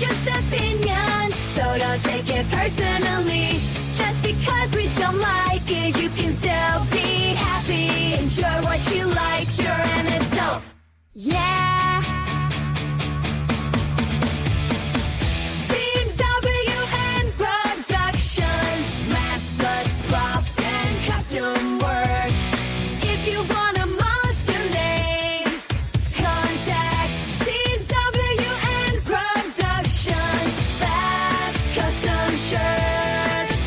just opinions, so don't take it personally. Just because we don't like it, you can still be happy. Enjoy what you like, you're an adult. Yeah. BWN Productions, maskless props and costume work. If you want a monster name, contact BWN Productions. Fast custom shirts,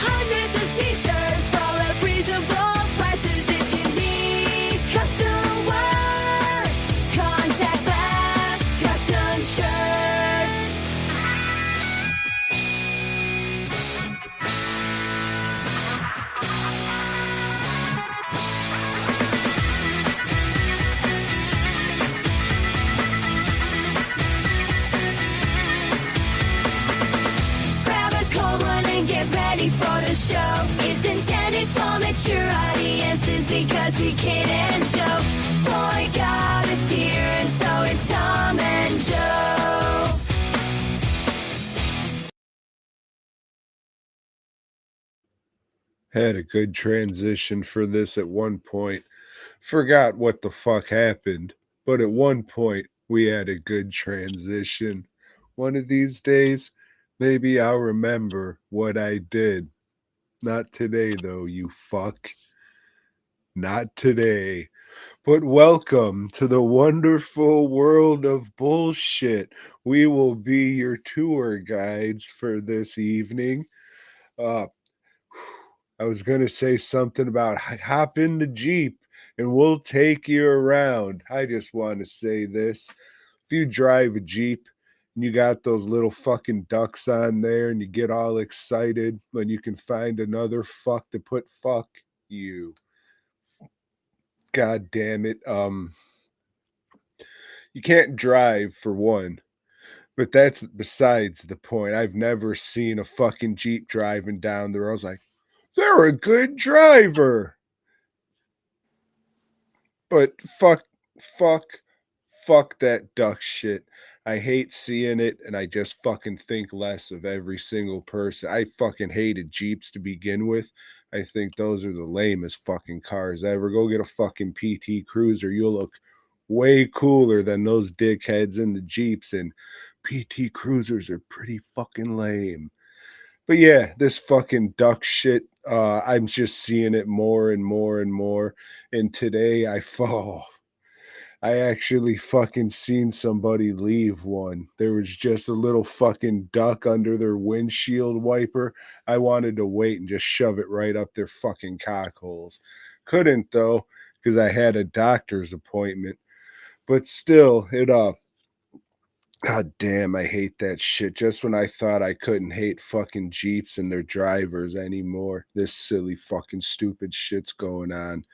hundreds of t-shirts, all at reasonable prices. If you need custom work, contact Fast Custom Shirts. Grab a cold one and get ready for the show. It's intended for mature audiences because we kid and joke. Boy God is here and so is Tom and Joe. Had a good transition for this at one point. Forgot what the fuck happened, but at one point we had a good transition. One of these days, maybe I'll remember what I did. Not today, though, you fuck. Not today. But welcome to the wonderful world of bullshit. We will be your tour guides for this evening. I was going to say something about hop in the Jeep and we'll take you around. I just want to say this. If you drive a Jeep and you got those little fucking ducks on there and you get all excited when you can find another fuck to put fuck you. God damn it. You can't drive for one. But that's besides the point. I've never seen a fucking Jeep driving down the road. I was like, they're a good driver. But fuck that duck shit. I hate seeing it, and I just fucking think less of every single person. I fucking hated Jeeps to begin with. I think those are the lamest fucking cars ever. Go get a fucking PT Cruiser. You'll look way cooler than those dickheads in the Jeeps, and PT Cruisers are pretty fucking lame. But yeah, this fucking duck shit, I'm just seeing it more and more and more. And today I actually fucking seen somebody leave one. There was just a little fucking duck under their windshield wiper. I wanted to wait and just shove it right up their fucking cockholes. Couldn't though, because I had a doctor's appointment. But still, God damn, I hate that shit. Just when I thought I couldn't hate fucking Jeeps and their drivers anymore, this silly fucking stupid shit's going on.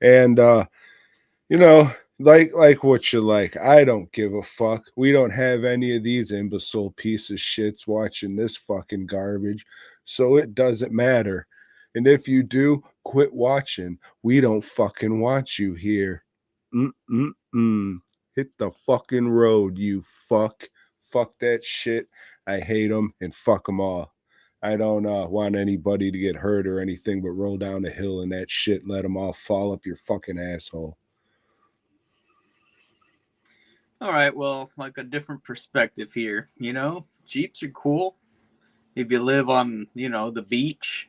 And you know, like what you like. I don't give a fuck. We don't have any of these imbecile piece of shits watching this fucking garbage, so it doesn't matter. And if you do, quit watching. We don't fucking want you here. Hit the fucking road, you fuck. Fuck that shit. I hate them and fuck them all. I don't want anybody to get hurt or anything, but roll down the hill and that shit and let them all fall up your fucking asshole. All right, well, like a different perspective here. You know, Jeeps are cool if you live on, you know, the beach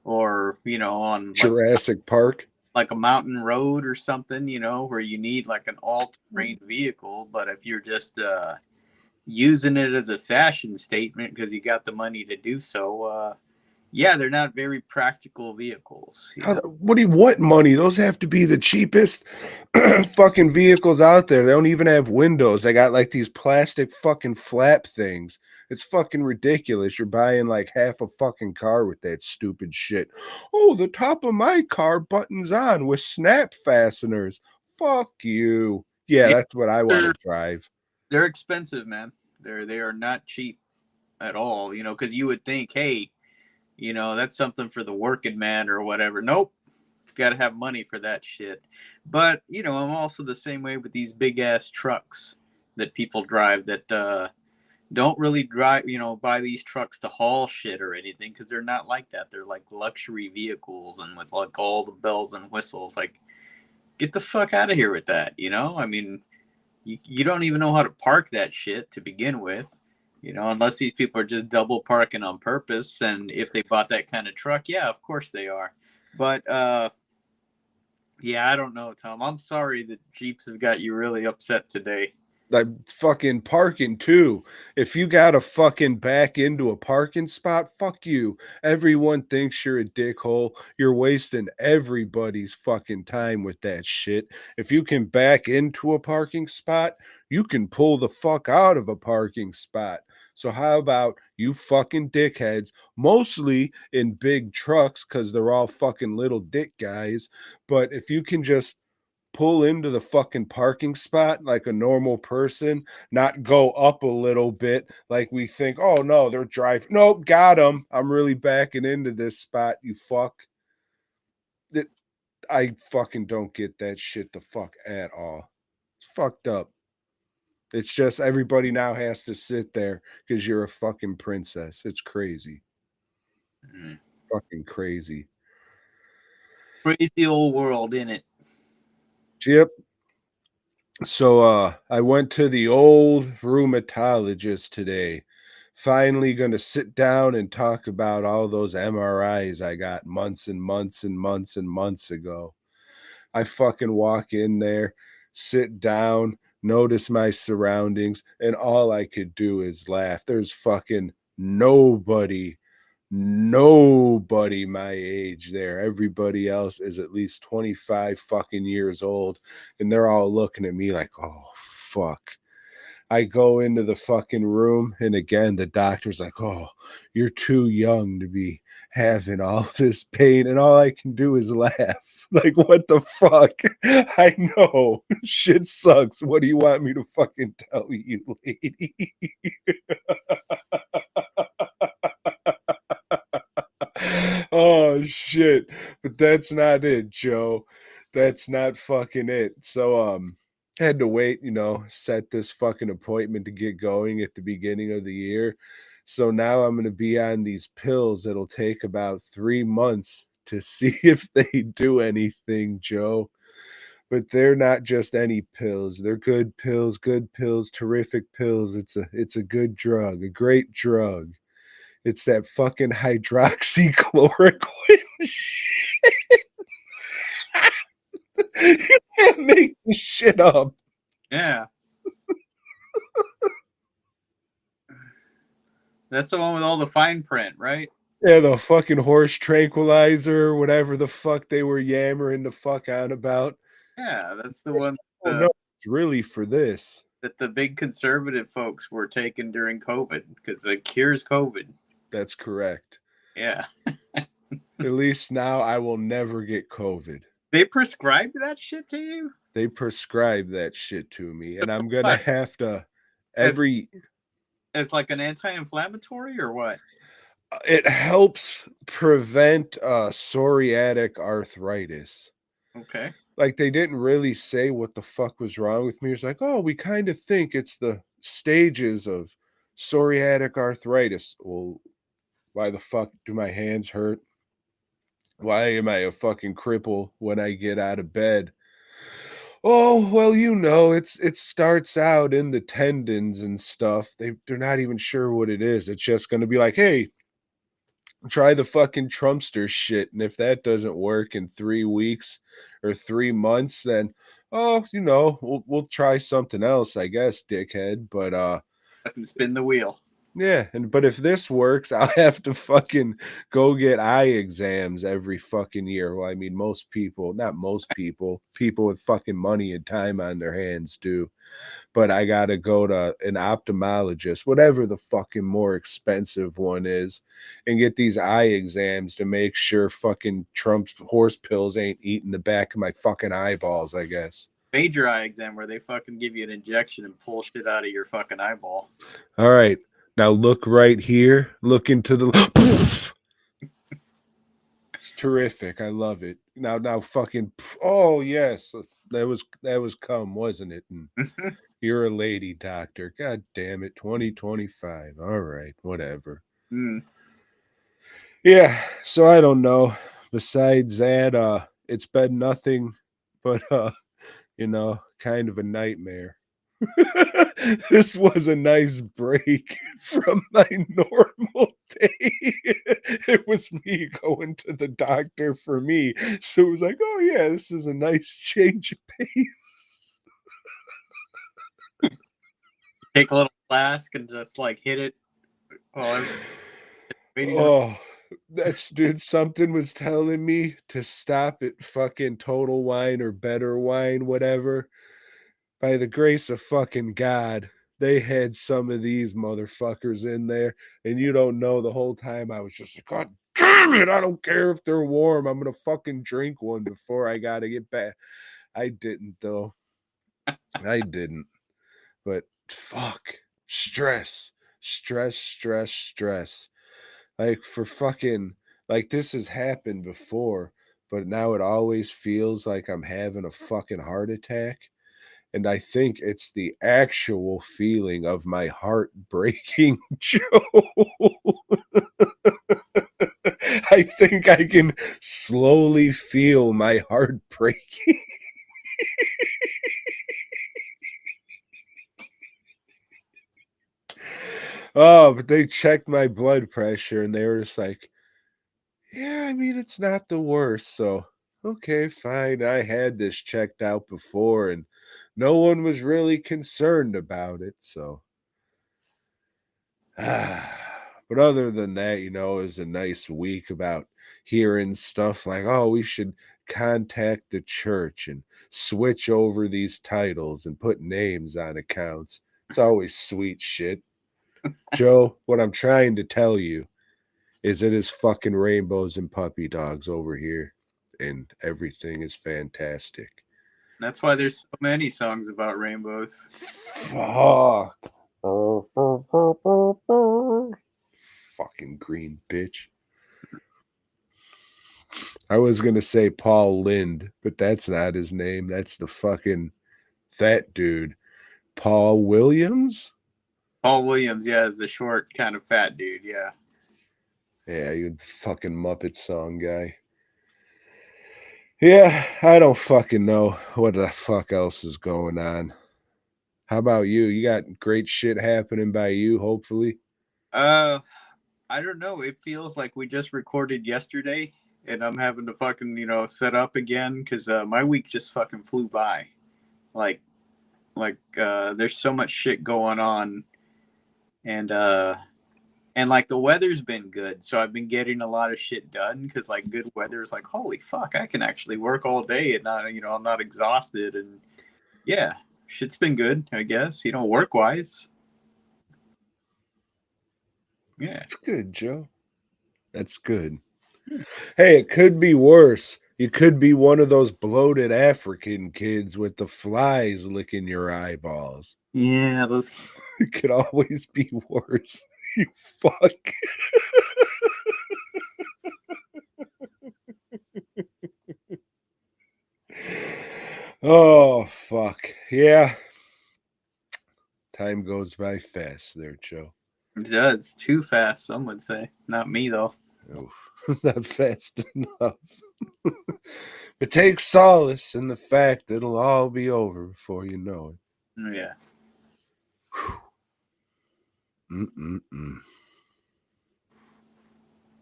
or, you know, on Jurassic Park. Like a mountain road or something, you know, where you need like an all-terrain vehicle. But if you're just using it as a fashion statement because you got the money to do so, yeah, they're not very practical vehicles. What do you want money? Those have to be the cheapest fucking vehicles out there. They don't even have windows. They got like these plastic fucking flap things. It's fucking ridiculous. You're buying like half a fucking car with that stupid shit. Oh, the top of my car buttons on with snap fasteners. Fuck you. Yeah, that's what I want to drive. They're expensive, man. They are not cheap at all, you know, because you would think, hey, you know, that's something for the working man or whatever. Nope. Got to have money for that shit. But, you know, I'm also the same way with these big ass trucks that people drive that, don't really drive, buy these trucks to haul shit or anything, because they're not like that. They're like luxury vehicles and with like all the bells and whistles. Like, get the fuck out of here with that. I mean, you don't even know how to park that shit to begin with. Unless these people are just double parking on purpose. And if they bought that kind of truck, yeah, of course they are. But yeah, I don't know, Tom. I'm sorry that Jeeps have got you really upset today. Like fucking parking too. If you gotta fucking back into a parking spot, fuck you. Everyone thinks you're a dickhole. You're wasting everybody's fucking time with that shit. If you can back into a parking spot, you can pull the fuck out of a parking spot. So how about you fucking dickheads, mostly in big trucks because they're all fucking little dick guys. But if you can just pull into the fucking parking spot like a normal person, not go up a little bit like we think, oh no, they're driving. Nope, got them. I'm really backing into this spot, you fuck. I fucking don't get that shit the fuck at all. It's fucked up. It's just everybody now has to sit there because you're a fucking princess. It's crazy. Mm. Fucking crazy. Crazy old world, innit? Yep. So I went to the old rheumatologist today. Finally gonna sit down and talk about all those MRIs I got months and months and months and months ago. I fucking walk in there, sit down, notice my surroundings, and all I could do is laugh. There's fucking nobody my age there. Everybody else is at least 25 fucking years old, and they're all looking at me like, oh fuck. I go into the fucking room, and again the doctor's like, oh, you're too young to be having all this pain, and all I can do is laugh. Like, what the fuck? I know shit sucks. What do you want me to fucking tell you, lady? Oh shit. But that's not it, Joe. That's not fucking it. So had to wait, set this fucking appointment to get going at the beginning of the year. So now I'm going to be on these pills that'll take about 3 months to see if they do anything, Joe. But they're not just any pills. They're good pills, terrific pills. It's a good drug, a great drug. It's that fucking hydroxychloroquine shit. You can't make this shit up. Yeah. That's the one with all the fine print, right? Yeah, the fucking horse tranquilizer, whatever the fuck they were yammering the fuck on about. Yeah, that's the one Oh no, it's really for this. that the big conservative folks were taking during COVID because it cures COVID. That's correct. Yeah. At least now I will never get COVID. They prescribed that shit to you? They prescribe that shit to me, and I'm gonna have to every. It's like an anti-inflammatory or what? It helps prevent psoriatic arthritis. Okay. Like, they didn't really say what the fuck was wrong with me. It's like, oh, we kind of think it's the stages of psoriatic arthritis. Well, why the fuck do my hands hurt? Why am I a fucking cripple when I get out of bed? Oh, well, it starts out in the tendons and stuff. They're not even sure what it is. It's just going to be like, hey, try the fucking Trumpster shit. And if that doesn't work in 3 weeks or 3 months, then we'll try something else, I guess, dickhead. But I can spin the wheel. yeah, but if this works, I'll have to fucking go get eye exams every fucking year. Well, I mean, not most people with fucking money and time on their hands do. But I gotta go to an ophthalmologist, whatever the fucking more expensive one is, and get these eye exams to make sure fucking Trump's horse pills ain't eating the back of my fucking eyeballs, I guess. Major eye exam where they fucking give you an injection and pull shit out of your fucking eyeball. All right. Now look right here. Look into the. It's terrific. I love it. Now fucking. Oh yes, that was cum, wasn't it? And You're a lady doctor. God damn it. 2025. All right. Whatever. Mm. Yeah. So I don't know. Besides that, it's been nothing but, kind of a nightmare. This was a nice break from my normal day. It was me going to the doctor for me. So it was like, oh, yeah, this is a nice change of pace. Take a little flask and just like hit it while I'm waiting. Oh, dude, something was telling me to stop at fucking Total Wine or Better Wine, whatever. By the grace of fucking God, they had some of these motherfuckers in there, and you don't know, the whole time I was just like, God damn it, I don't care if they're warm. I'm gonna fucking drink one before I gotta get back. I didn't though. I didn't. But fuck. Stress. Stress, stress, stress. Like for fucking like this has happened before, but now it always feels like I'm having a fucking heart attack. And I think it's the actual feeling of my heart breaking, Joe. I think I can slowly feel my heart breaking. Oh, but they checked my blood pressure and they were just like, yeah, I mean, it's not the worst. So, okay, fine. I had this checked out before and no one was really concerned about it. So, but other than that, it was a nice week about hearing stuff like, oh, we should contact the church and switch over these titles and put names on accounts. It's always sweet shit. Joe, what I'm trying to tell you is it is fucking rainbows and puppy dogs over here, and everything is fantastic. That's why there's so many songs about rainbows. Fuck. Fucking green bitch. I was gonna say Paul Lind, but that's not his name. That's the fucking that dude. Paul Williams? Paul Williams, yeah, is the short, kind of fat dude, yeah. Yeah, you fucking Muppet song guy. Yeah, I don't fucking know what the fuck else is going on. How about you? You got great shit happening by you, hopefully? I don't know. It feels like we just recorded yesterday, and I'm having to fucking set up again because my week just fucking flew by. Like, there's so much shit going on, and like the weather's been good, so I've been getting a lot of shit done because like good weather is like holy fuck, I can actually work all day and not I'm not exhausted, and yeah, shit's been good, I guess. Work wise. Yeah. That's good, Joe. That's good. Hey, it could be worse. You could be one of those bloated African kids with the flies licking your eyeballs. Yeah, those. It could always be worse. You fuck. Oh, fuck. Yeah. Time goes by fast there, Joe. It does. Too fast, some would say. Not me, though. Oh, not fast enough. But take solace in the fact that it'll all be over before you know it. Oh, yeah. Mm-mm-mm.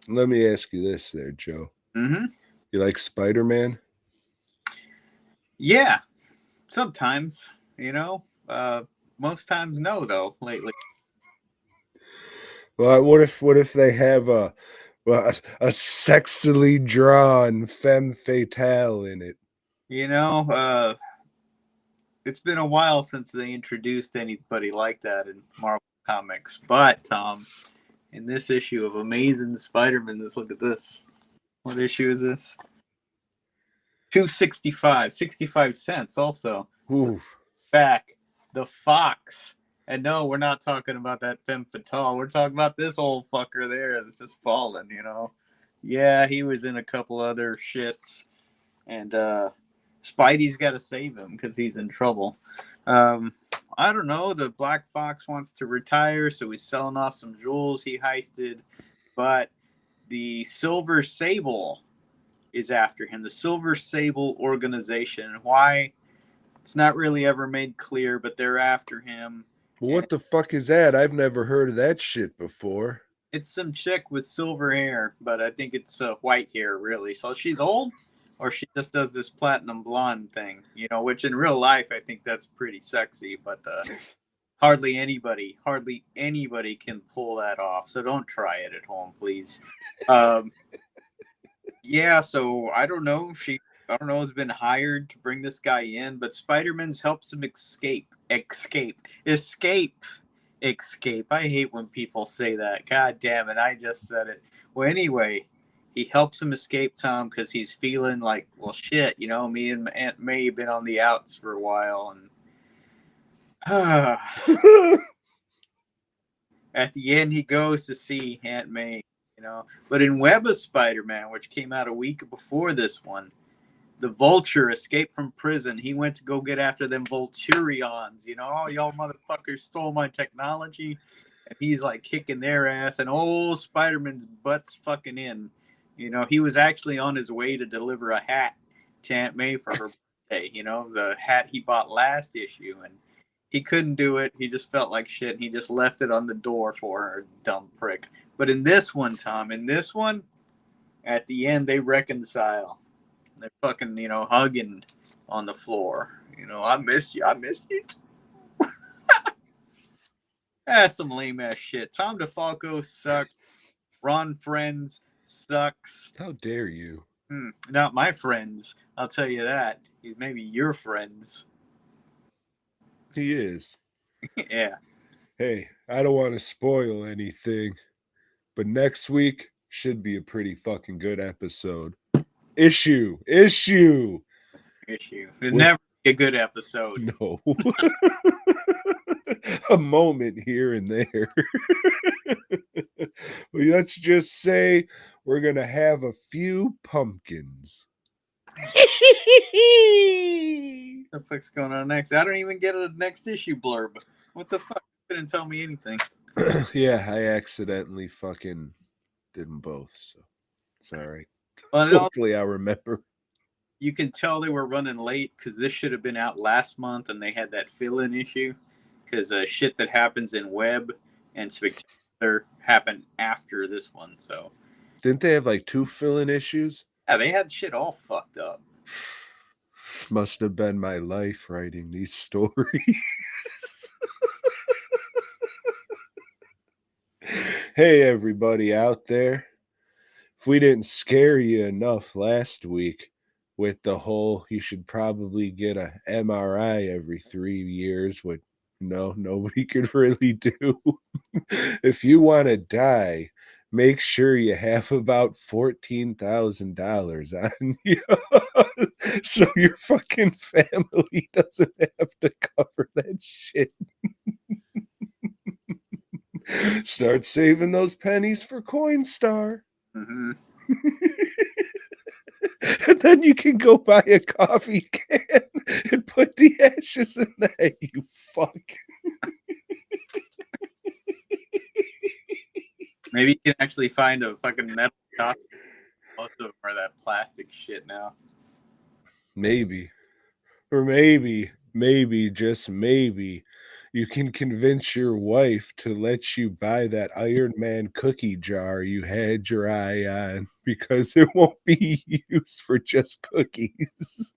Let me ask you this there, Joe. Mm-hmm. You like Spider-Man? Yeah. Sometimes, most times no, though, lately. Well, what if they have a sexily drawn femme fatale in it? It's been a while since they introduced anybody like that in Marvel Comics. But, in this issue of Amazing Spider-Man, let's look at this. What issue is this? 265, 65 cents also. Ooh. Back, the Fox. And no, we're not talking about that femme fatale. We're talking about this old fucker there that's just fallen, Yeah, he was in a couple other shits. And Spidey's got to save him because he's in trouble. I don't know. The Black Fox wants to retire, so he's selling off some jewels he heisted. But the Silver Sable is after him. The Silver Sable organization. Why? It's not really ever made clear, but they're after him. What the fuck is that? I've never heard of that shit before. It's some chick with silver hair, but I think it's white hair, really. So she's old, or she just does this platinum blonde thing, which in real life I think that's pretty sexy, but hardly anybody can pull that off. So don't try it at home, please. Yeah, so I don't know if has been hired to bring this guy in, but Spider-Man's helps him escape. I hate when people say that. God damn it, I just said it. Well, anyway, he helps him escape, Tom, because he's feeling like, well, shit, me and Aunt May have been on the outs for a while, and at the end he goes to see Aunt May, But in Web of Spider-Man, which came out a week before this one, the Vulture escaped from prison. He went to go get after them Vulturions. Oh, y'all motherfuckers stole my technology. And he's like kicking their ass. And Spider-Man's butt's fucking in. He was actually on his way to deliver a hat to Aunt May for her birthday. The hat he bought last issue. And he couldn't do it. He just felt like shit. And he just left it on the door for her, dumb prick. But in this one, Tom, at the end, they reconcile. They're fucking, hugging on the floor. I missed you. I missed you. That's some lame ass shit. Tom DeFalco sucks. Ron Friends sucks. How dare you? Not my friends. I'll tell you that. He's maybe your friends. He is. Yeah. Hey, I don't want to spoil anything, but next week should be a pretty fucking good episode. Issue. It'd never be a good episode. No. A moment here and there. Well, let's just say we're going to have a few pumpkins. What the fuck's going on next? I don't even get a next issue blurb. What the fuck? You didn't tell me anything. Yeah, I accidentally fucking did them both, so it's all right. Well, hopefully I'll remember. You can tell they were running late because this should have been out last month and they had that fill-in issue because shit that happens in Web and Spectacular happened after this one. So didn't they have like 2 fill-in issues? Yeah, they had shit all fucked up. Must have been my life writing these stories. Hey, everybody out there. If we didn't scare you enough last week with the whole you should probably get a MRI every 3 years, what nobody could really do. If you want to die, make sure you have about $14,000 on you so your fucking family doesn't have to cover that shit. Start saving those pennies for Coinstar. Mm-hmm. And then you can go buy a coffee can and put the ashes in that, you fuck. Maybe you can actually find a fucking metal coffee. Most of them are that plastic shit now. Maybe. Or maybe, just maybe, you can convince your wife to let you buy that Iron Man cookie jar you had your eye on because it won't be used for just cookies.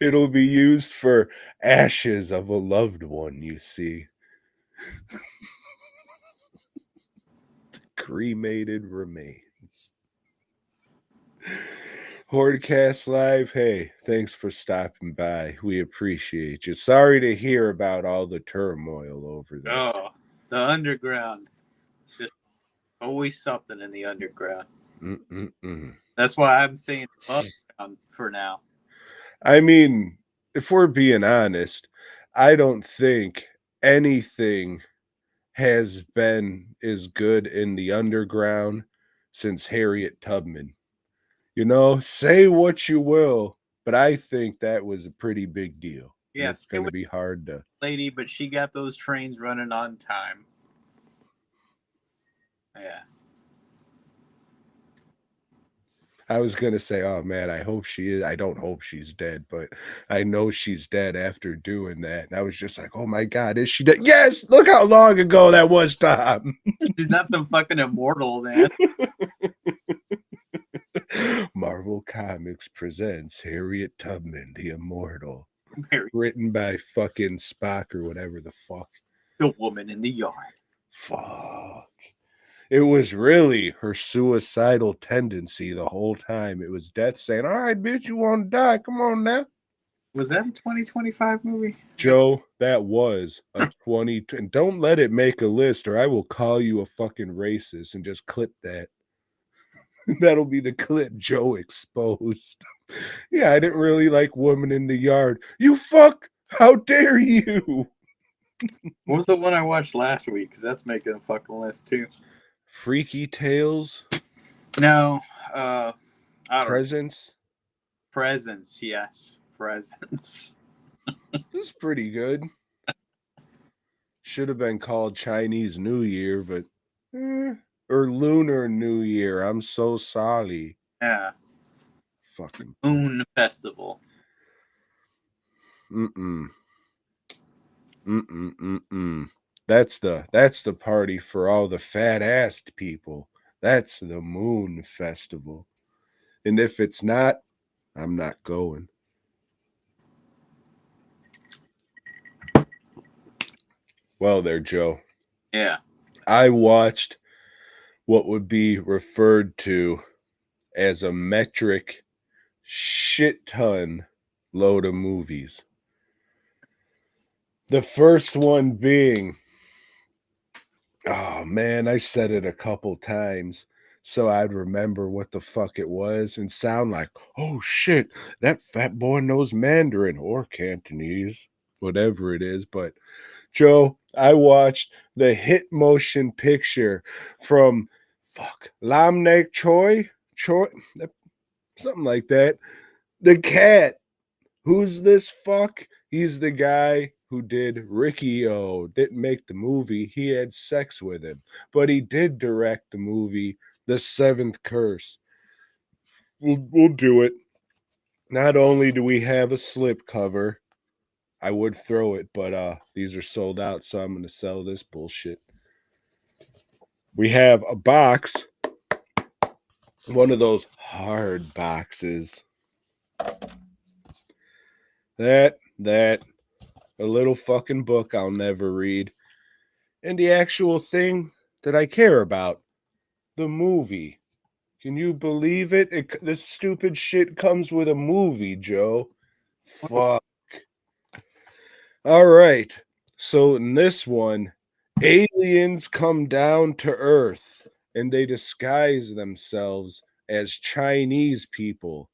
It'll be used for ashes of a loved one, you see. Cremated remains. Hordecast Live, hey, thanks for stopping by. We appreciate you. Sorry to hear about all the turmoil over there. Oh, the underground. It's just always something in the underground. That's why I'm staying above ground for now. I mean, if we're being honest, I don't think anything has been as good in the underground since Harriet Tubman. You know, say what you will, but I think that was a pretty big deal. And Yes, it's going to be hard to. lady, but she got those trains running on time. Yeah. I was going to say, oh man, I hope she is. I don't hope she's dead, but I know she's dead after doing that. And I was just like, oh my God, is she dead? Yes, look how long ago that was, Tom. She's not some fucking immortal, man. Marvel Comics presents Harriet Tubman, the Immortal. Mary, Written by fucking Spock or whatever the fuck. the woman in the yard. Fuck. It was really her suicidal tendency the whole time. It was death saying, all right, bitch, you want to die? Come on now. Was that a 2025 movie? Joe, that was a 20. And don't let it make a list or I will call you a fucking racist and just clip that. That'll be the clip Joe exposed. Yeah, I didn't really like Woman in the Yard. You fuck! How dare you? What was the one I watched last week? Because that's making a fucking list too. Freaky Tales? No, Presence? Presence, yes. Presence. This is pretty good. Should have been called Chinese New Year, but or Lunar New Year. I'm so sorry. Yeah. Fucking Moon Festival. That's the party for all the fat-assed people. That's the Moon Festival. And if it's not, I'm not going. Well there, Joe. Yeah. I watched what would be referred to as a metric shit ton load of movies. The first one being, oh man, I said it a couple times so I'd remember what the fuck it was and sound like, oh shit, that fat boy knows Mandarin or Cantonese, whatever it is. But Joe, I watched the hit motion picture from Lam Nek Choi, something like that. The cat. Who's this fuck? He's the guy who did Ricky-O. Didn't make the movie. He had sex with him. But he did direct the movie The Seventh Curse. We'll do it. Not only do we have a slip cover, I would throw it, but these are sold out, so I'm going to sell this bullshit. We have a box. One of those hard boxes. That, a little fucking book I'll never read. And the actual thing that I care about, the movie. Can you believe it? This stupid shit comes with a movie, Joe. Fuck. All right. So in this one, aliens come down to Earth and they disguise themselves as Chinese people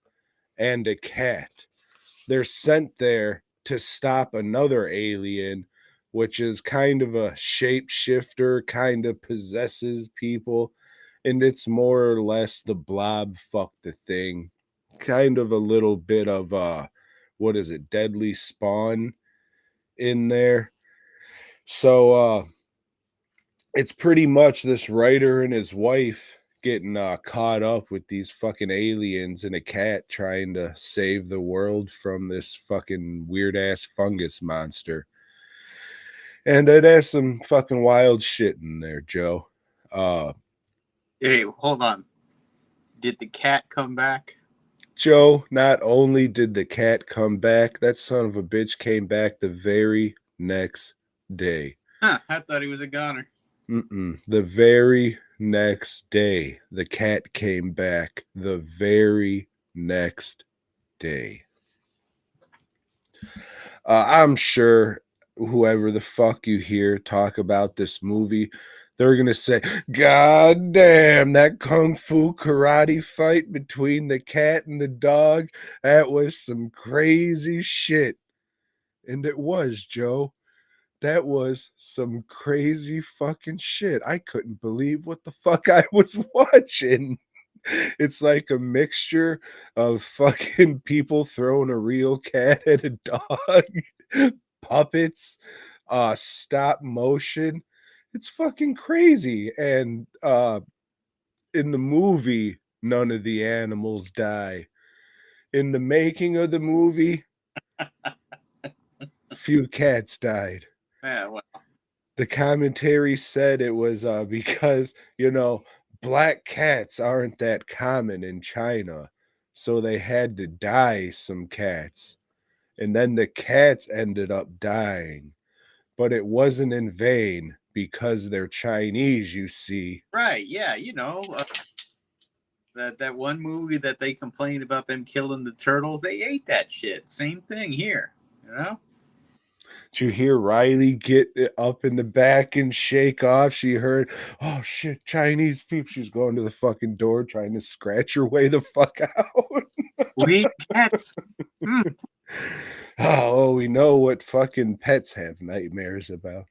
and a cat. They're sent there to stop another alien, which is kind of a shapeshifter, kind of possesses people, and it's more or less the Blob fuck the thing. Kind of a little bit of what is it, Deadly Spawn in there. So it's pretty much this writer and his wife getting caught up with these fucking aliens and a cat trying to save the world from this fucking weird ass fungus monster. And it has some fucking wild shit in there, Joe. Hey, hold on. Did the cat come back? Joe, not only did the cat come back, that son of a bitch came back the very next day. Huh, I thought he was a goner. The very next day, the cat came back. The very next day. I'm sure whoever the fuck you hear talk about this movie, they're going to say, God damn, that kung fu karate fight between the cat and the dog, that was some crazy shit. And it was, Joe. That was some crazy fucking shit. I couldn't believe what the fuck I was watching. It's like a mixture of fucking people throwing a real cat at a dog, puppets, stop motion. It's fucking crazy. And in the movie, none of the animals die. In the making of the movie, few cats died. Yeah, well, The commentary said it was because, black cats aren't that common in China. So they had to dye some cats. And then the cats ended up dying. But it wasn't in vain because they're Chinese, you see. right. Yeah, that one movie that they complained about them killing the turtles, they ate that shit. Same thing here, you know? Did you hear Riley get up in the back and shake off? She heard, oh shit, Chinese people. She's going to the fucking door trying to scratch her way the fuck out. We eat cats. Oh, we know what fucking pets have nightmares about.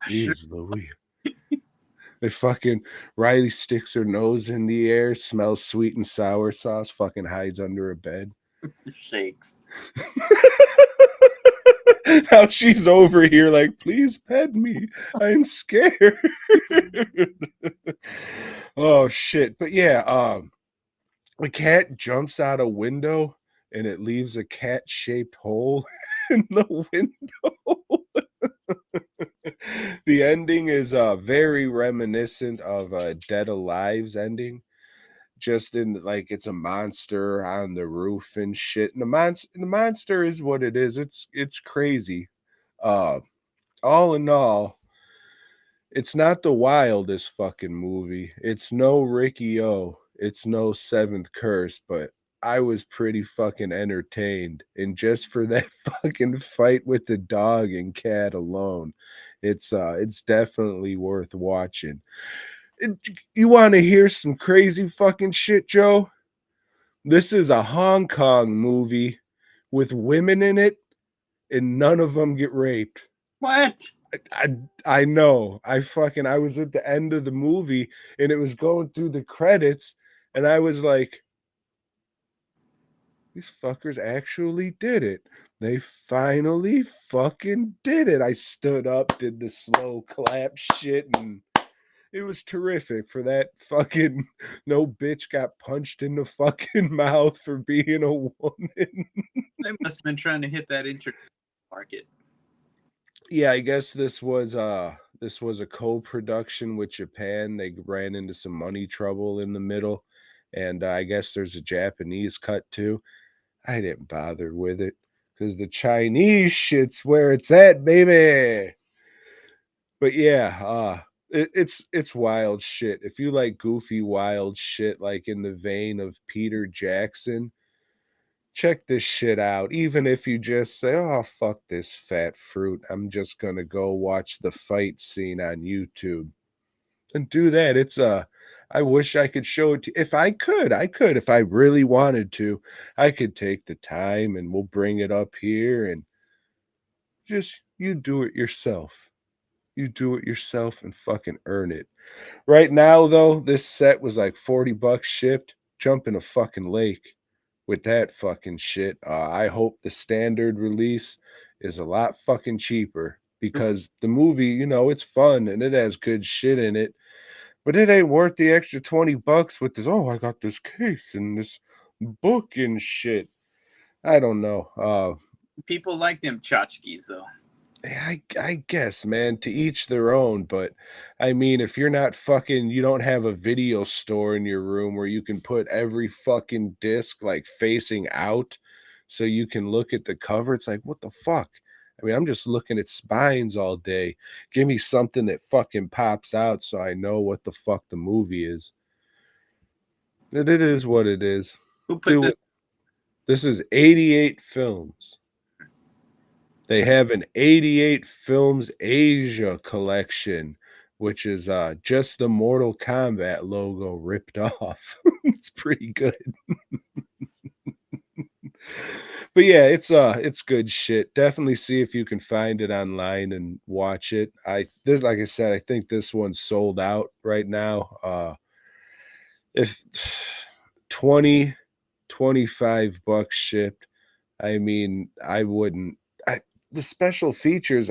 Sure. Jeez Louise. They fucking, Riley sticks her nose in the air, smells sweet and sour sauce, fucking hides under a bed. Shakes. Now she's over here like, please pet me. I'm scared. Oh shit. But yeah, the cat jumps out a window and it leaves a cat-shaped hole in the window. The ending is very reminiscent of Dead Alive's ending. Just in like it's a monster on the roof and shit. And the monster is what it is. It's crazy. All in all, it's not the wildest fucking movie. It's no Ricky O. It's no Seventh Curse, but I was pretty fucking entertained. And just for that fucking fight with the dog and cat alone, it's definitely worth watching. You want to hear some crazy fucking shit, Joe? This is a Hong Kong movie with women in it, and none of them get raped. What? I know. I was at the end of the movie, and it was going through the credits, and I was like, these fuckers actually did it. They finally fucking did it. I stood up, did the slow clap shit, and it was terrific for that fucking no bitch got punched in the fucking mouth for being a woman. They must have been trying to hit that internet market. Yeah, I guess this was a co-production with Japan. They ran into some money trouble in the middle, and I guess there's a Japanese cut too. I didn't bother with it because the Chinese shit's where it's at, baby. But yeah, it's wild shit. If you like goofy wild shit like in the vein of Peter Jackson, check this shit out. Even if you just say, "Oh, fuck this fat fruit. I'm just going to go watch the fight scene on YouTube." And do that. I wish I could show it to if I could. I could if I really wanted to. I could take the time and we'll bring it up here and just you do it yourself. You do it yourself and fucking earn it. Right now, though, this set was like $40 shipped. Jump in a fucking lake with that fucking shit. I hope the standard release is a lot fucking cheaper because the movie, it's fun and it has good shit in it, but it ain't worth the extra $20 with this. Oh, I got this case and this book and shit. I don't know. People like them tchotchkes, though. I guess, man, to each their own. But I mean, if you're not fucking, you don't have a video store in your room where you can put every fucking disc like facing out so you can look at the cover. It's like, what the fuck? I mean, I'm just looking at spines all day. Give me something that fucking pops out so I know what the fuck the movie is. It is what it is. Who put this? This is 88 films. They have an 88 Films Asia collection, which is just the Mortal Kombat logo ripped off. It's pretty good. But yeah, it's good shit. Definitely see if you can find it online and watch it. There's like I said, I think this one's sold out right now. If $20, $25 shipped. I mean, I wouldn't. The special features,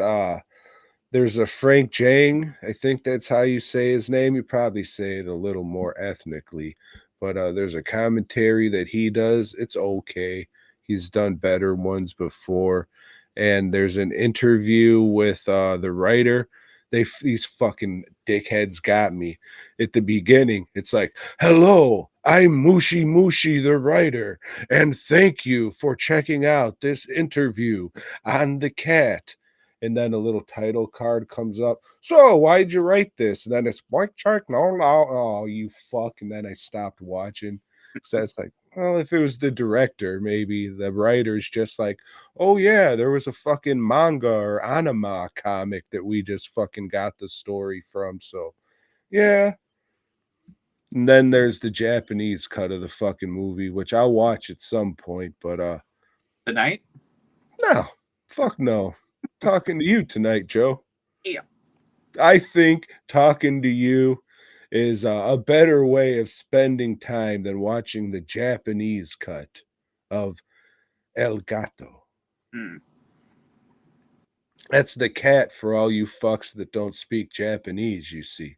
there's a Frank Jang. I think that's how you say his name. You probably say it a little more ethnically, but there's a commentary that he does. It's okay. He's done better ones before. And there's an interview with the writer. These fucking dickheads got me at the beginning. It's like, hello, I'm Mushi Mushi, the writer, and thank you for checking out this interview on the cat. And then a little title card comes up. So why'd you write this? And then it's like, check, no, no, oh, you fuck. And then I stopped watching. So that's like, well, if it was the director, maybe the writer's just like, oh yeah, there was a fucking manga or anime comic that we just fucking got the story from. So yeah. And then there's the Japanese cut of the fucking movie, which I'll watch at some point, but Tonight? no, fuck no. Talking to you tonight, Joe. Yeah. I think talking to you is a better way of spending time than watching the Japanese cut of El Gato. Hmm. That's the cat for all you fucks that don't speak Japanese, you see.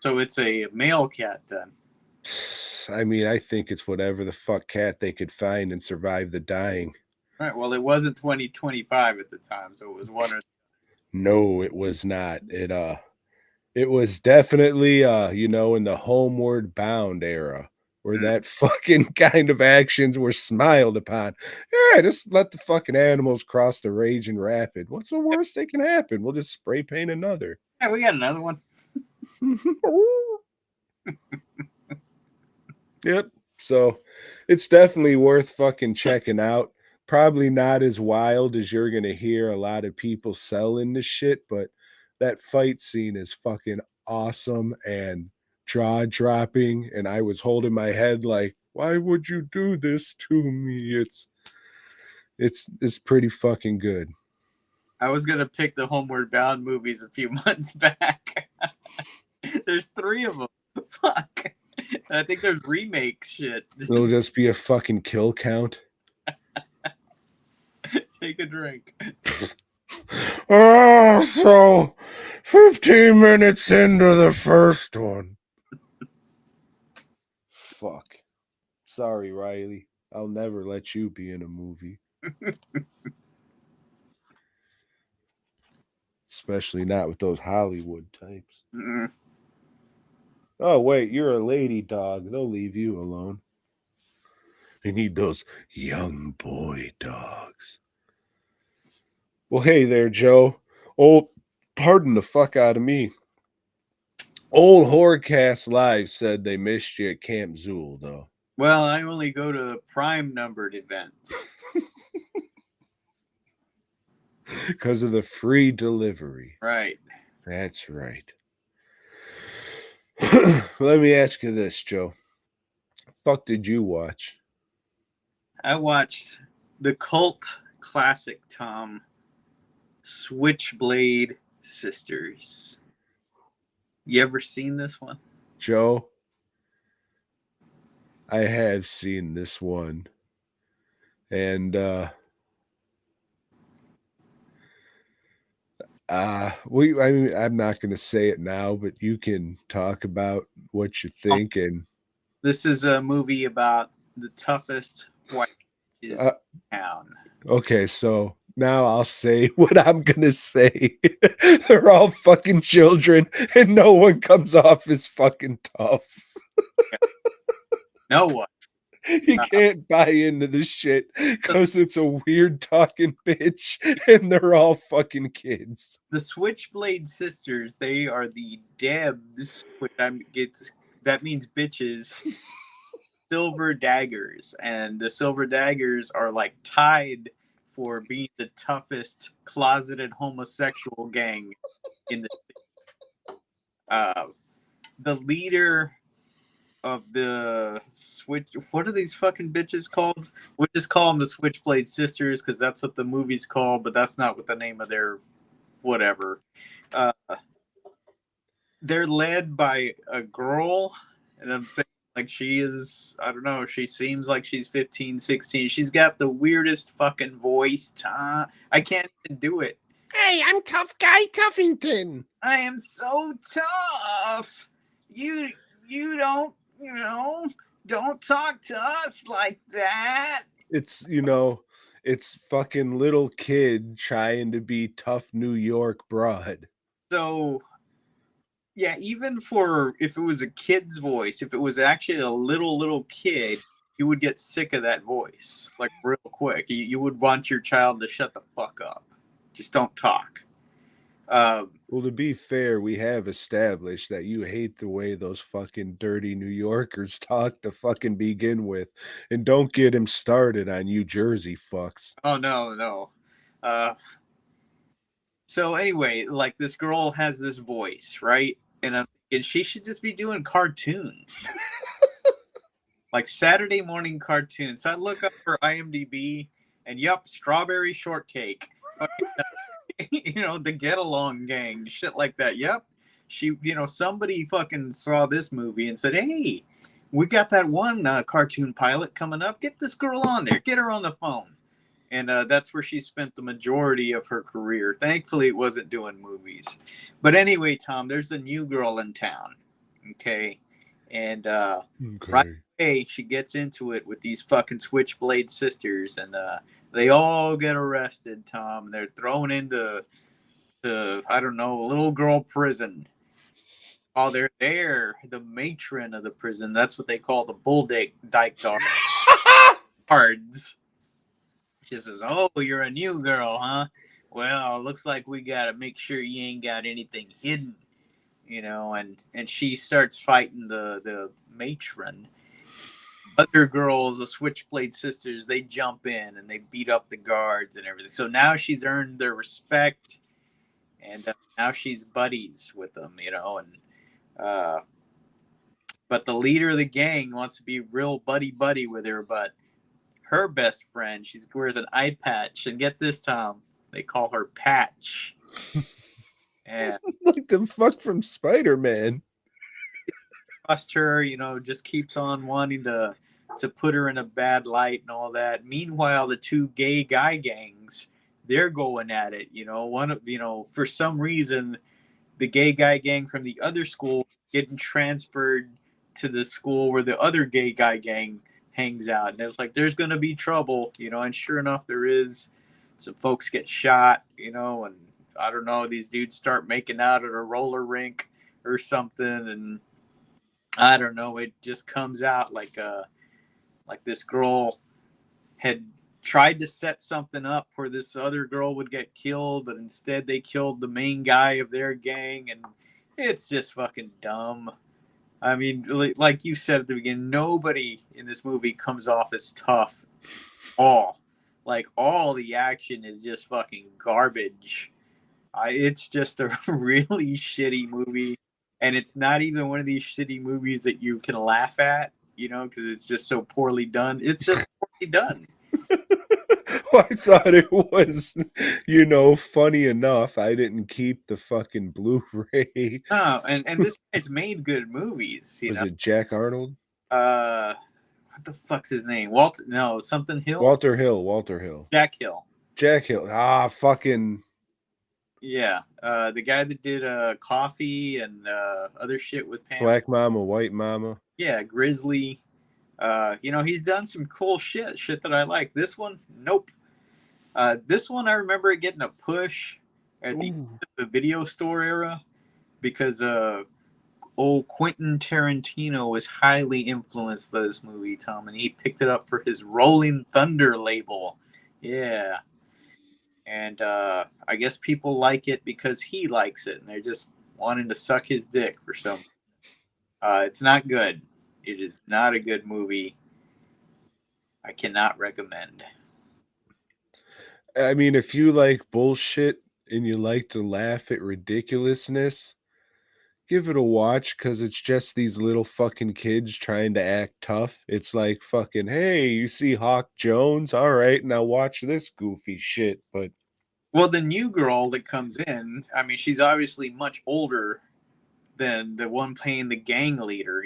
So it's a male cat then. I mean, I think it's whatever the fuck cat they could find and survive the dying. Right. Well, it wasn't 2025 at the time, so it was one or. No, it was not. It was definitely in the Homeward Bound era where that fucking kind of actions were smiled upon. Yeah, just let the fucking animals cross the raging rapid. What's the worst that can happen? We'll just spray paint another. Yeah, we got another one. Yep. So it's definitely worth fucking checking out. Probably not as wild as you're gonna hear a lot of people selling this shit, but that fight scene is fucking awesome and jaw-dropping, and I was holding my head like, "Why would you do this to me?" It's pretty fucking good. I was gonna pick the Homeward Bound movies a few months back. There's 3 of them. Fuck. And I think there's remake shit. It'll just be a fucking kill count. Take a drink. So 15 minutes into the first one. Fuck. Sorry, Riley. I'll never let you be in a movie. Especially not with those Hollywood types. Mm-mm. Oh, wait, you're a lady dog. They'll leave you alone. They need those young boy dogs. Well, hey there, Joe. Oh, pardon the fuck out of me. Old Horrorcast Live said they missed you at Camp Zool, though. Well, I only go to prime numbered events. Because of the free delivery. Right. That's right. Let me ask you this, Joe. Fuck did you watch? I watched the cult classic, Tom, Switchblade Sisters. You ever seen this one? Joe, I have seen this one. And I'm not going to say it now, but you can talk about what you think. And this is a movie about the toughest white in town. Okay, so now I'll say what I'm going to say. They're all fucking children, and no one comes off as fucking tough. No one. You can't buy into this shit because it's a weird talking bitch and they're all fucking kids. The Switchblade Sisters, they are the Debs, which that means bitches, silver daggers. And the silver daggers are like tied for being the toughest closeted homosexual gang in the the leader of the what are these fucking bitches called? We'll just call them the Switchblade Sisters because that's what the movie's called, but that's not what the name of their whatever. They're led by a girl, and I'm saying Like she is, I don't know, she seems like she's 15, 16. She's got the weirdest fucking voice. I can't even do it. Hey, I'm Tough Guy Tuffington. I am so tough. You don't, don't talk to us like that. It's, it's fucking little kid trying to be tough New York broad. So yeah, even for if it was a kid's voice, if it was actually a little kid, you would get sick of that voice like real quick. You would want your child to shut the fuck up. Just don't talk. Well, to be fair, we have established that you hate the way those fucking dirty New Yorkers talk to fucking begin with. And don't get him started on you Jersey fucks. Oh, no. So anyway, like this girl has this voice, right? And she should just be doing cartoons. Like Saturday morning cartoons. So I look up her IMDb and yup, Strawberry Shortcake. The Get Along Gang, shit like that. Yep. She, somebody fucking saw this movie and said, hey, we got that one cartoon pilot coming up. Get this girl on there. Get her on the phone. And that's where she spent the majority of her career. Thankfully, it wasn't doing movies. But anyway, Tom, there's a new girl in town. Okay. And right away, she gets into it with these fucking Switchblade Sisters. And they all get arrested, Tom. They're thrown into, I don't know, a little girl prison. While they're there, the matron of the prison, that's what they call the bull dyke guards. She says, oh, you're a new girl, huh? Well, looks like we got to make sure you ain't got anything hidden, and she starts fighting the matron. Other girls, the Switchblade Sisters, they jump in and they beat up the guards and everything. So now she's earned their respect, and now she's buddies with them, but the leader of the gang wants to be real buddy with her, but her best friend, she wears an eye patch, and get this, Tom, they call her Patch. And like the fuck from Spider-Man. Trust her, just keeps on wanting to put her in a bad light and all that. Meanwhile, the two gay guy gangs, they're going at it. For some reason, the gay guy gang from the other school getting transferred to the school where the other gay guy gang hangs out. And it's like, there's going to be trouble, and sure enough, there is. Some folks get shot, and I don't know, these dudes start making out at a roller rink or something. And I don't know, it just comes out like this girl had tried to set something up where this other girl would get killed, but instead they killed the main guy of their gang, and it's just fucking dumb. I mean, like you said at the beginning, nobody in this movie comes off as tough. All the action is just fucking garbage. It's just a really shitty movie, and it's not even one of these shitty movies that you can laugh at, because it's just so poorly done. It's just poorly done. Well, I thought it was, funny enough. I didn't keep the fucking Blu-ray. Oh, and this guy's made good movies. Was it Jack Arnold? What the fuck's his name? Walter Hill. Walter Hill. Jack Hill. Fucking. Yeah, the guy that did Coffee and other shit with Pam. Black Mama, White Mama. Yeah, Grizzly. He's done some cool shit that I like. This one, nope. This one, I remember it getting a push at the video store era because Quentin Tarantino was highly influenced by this movie, Tom, and he picked it up for his Rolling Thunder label. Yeah. And I guess people like it because he likes it, and they're just wanting to suck his dick for some. It's not good. It is not a good movie. I cannot recommend. I mean, if you like bullshit and you like to laugh at ridiculousness, give it a watch, because it's just these little fucking kids trying to act tough. It's like fucking, hey, you see Hawk Jones? All right, now watch this goofy shit. But well, the new girl that comes in, I mean, she's obviously much older than the one playing the gang leader,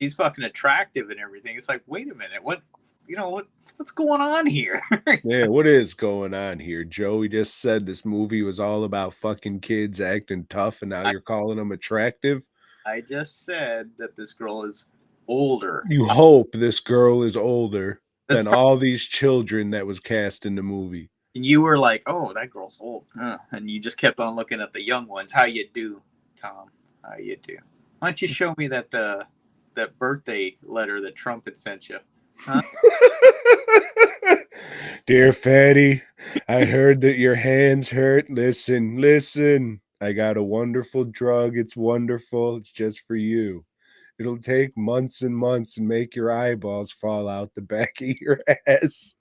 he's fucking attractive and everything. It's like, wait a minute, what's going on here? Yeah, what is going on here, Joe? We just said this movie was all about fucking kids acting tough, and now you're calling them attractive? I just said that this girl is older. You hope this girl is older That's than all these children that was cast in the movie. And you were like, oh, that girl's old. And you just kept on looking at the young ones. How you do, Tom? How you do? Why don't you show me that that birthday letter that Trump had sent you? Huh? Dear Fatty, I heard that your hands hurt. Listen. I got a wonderful drug. It's wonderful. It's just for you. It'll take months and months and make your eyeballs fall out the back of your ass.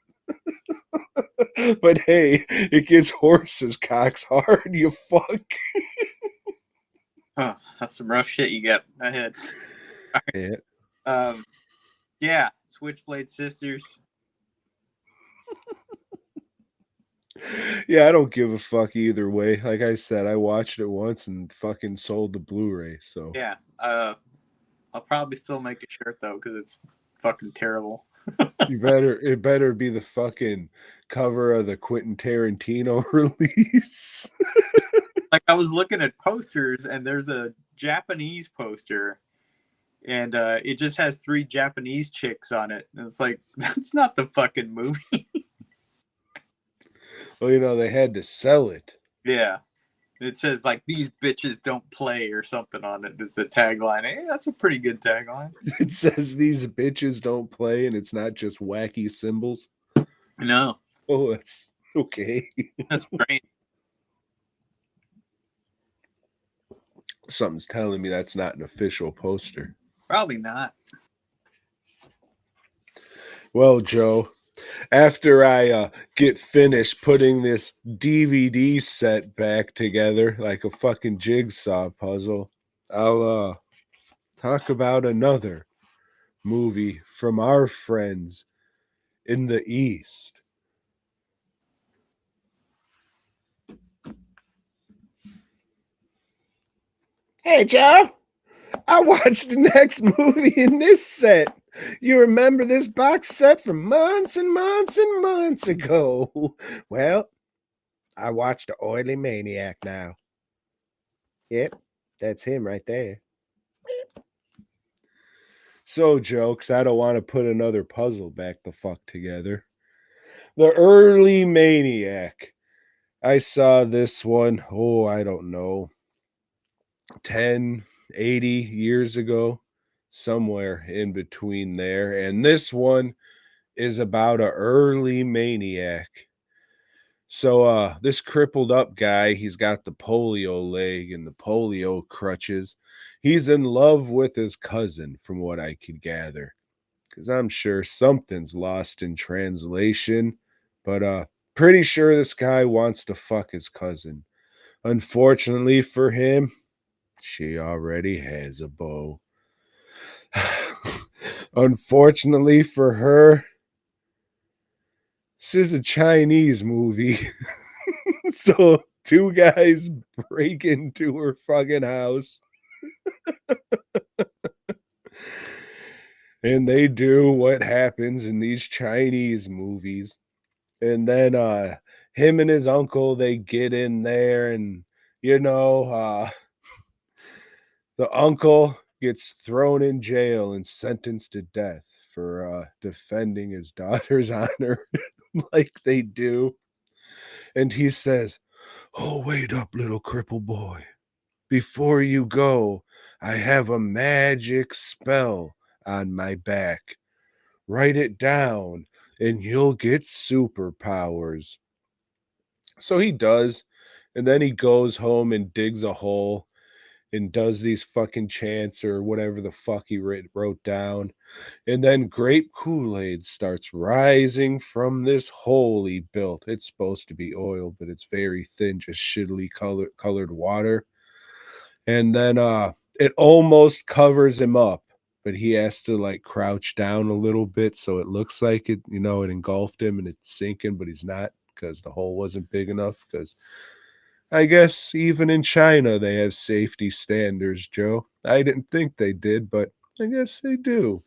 But hey, it gets horses' cocks hard, you fuck. Oh, that's some rough shit you got ahead. Yeah. Yeah, Switchblade Sisters. Yeah, I don't give a fuck either way. Like I said, I watched it once and fucking sold the Blu-ray. So Yeah, I'll probably still make a shirt though because it's fucking terrible. it better be the fucking cover of the Quentin Tarantino release. Like I was looking at posters and there's a Japanese poster and it just has 3 Japanese chicks on it. And it's like, that's not the fucking movie. Well, they had to sell it. Yeah. It says like, these bitches don't play or something on it is the tagline. Hey, that's a pretty good tagline. It says these bitches don't play and it's not just wacky symbols. No. Oh, that's okay. That's great. Something's telling me that's not an official poster. Probably not. Well, Joe, after I get finished putting this DVD set back together like a fucking jigsaw puzzle, I'll talk about another movie from our friends in the East. Hey, Joe, I watched the next movie in this set. You remember this box set from months and months and months ago? Well, I watched the Oily Maniac now. Yep, that's him right there. So, jokes, I don't want to put another puzzle back the fuck together. The Early Maniac. I saw this one, I don't know, 10, 80 years ago, somewhere in between there. And this one is about an early maniac. So this crippled up guy, he's got the polio leg and the polio crutches. He's in love with his cousin, from what I could gather. Because I'm sure something's lost in translation. But pretty sure this guy wants to fuck his cousin. Unfortunately for him, she already has a beau. Unfortunately for her, this is a Chinese movie. So 2 guys break into her fucking house. And they do what happens in these Chinese movies. And then him and his uncle, they get in there and, the uncle gets thrown in jail and sentenced to death for defending his daughter's honor like they do. And he says, "Oh, wait up, little cripple boy. Before you go, I have a magic spell on my back. Write it down and you'll get superpowers." So he does. And then he goes home and digs a hole and does these fucking chants or whatever the fuck he wrote down. And then grape Kool-Aid starts rising from this hole he built. It's supposed to be oil, but it's very thin, just shittily colored water. And then it almost covers him up, but he has to like crouch down a little bit so it looks like it, it engulfed him and it's sinking, but he's not because the hole wasn't big enough. Because I guess even in China, they have safety standards, Joe. I didn't think they did, but I guess they do.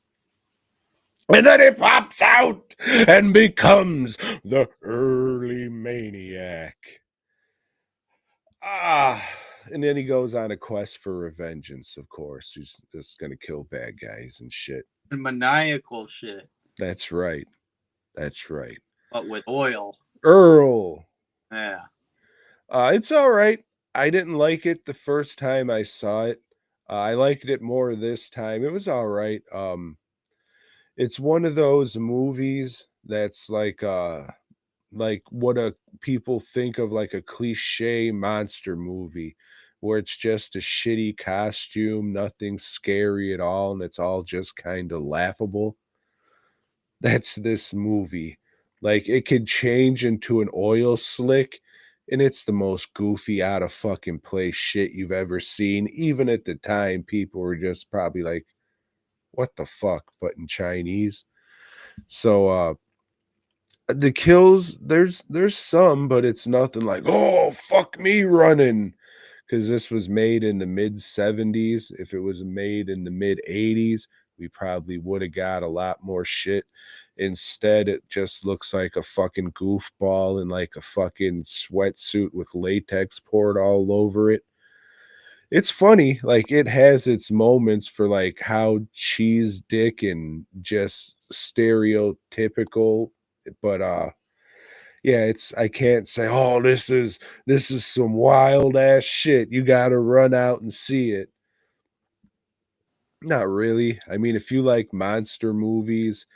And then it pops out and becomes the Oily Maniac. And then he goes on a quest for revengeance, of course. He's just going to kill bad guys and shit. And maniacal shit. That's right. That's right. But with oil. Earl. Yeah. It's all right. I didn't like it the first time I saw it. I liked it more this time. It was all right. It's one of those movies that's like what people think of like a cliche monster movie where it's just a shitty costume, nothing scary at all, and it's all just kind of laughable. That's this movie. Like it could change into an oil slick and it's the most goofy out of fucking place shit you've ever seen. Even at the time, people were just probably like, what the fuck, but in Chinese. So the kills, there's some, but it's nothing like, oh fuck me running. Because this was made in the mid 70s. If it was made in the mid 80s, we probably would have got a lot more shit. Instead, it just looks like a fucking goofball in like a fucking sweatsuit with latex poured all over it. It's funny, like it has its moments for like how cheese dick and just stereotypical, but yeah, it's I can't say, oh, this is some wild ass shit. You gotta run out and see it. Not really. I mean, if you like monster movies,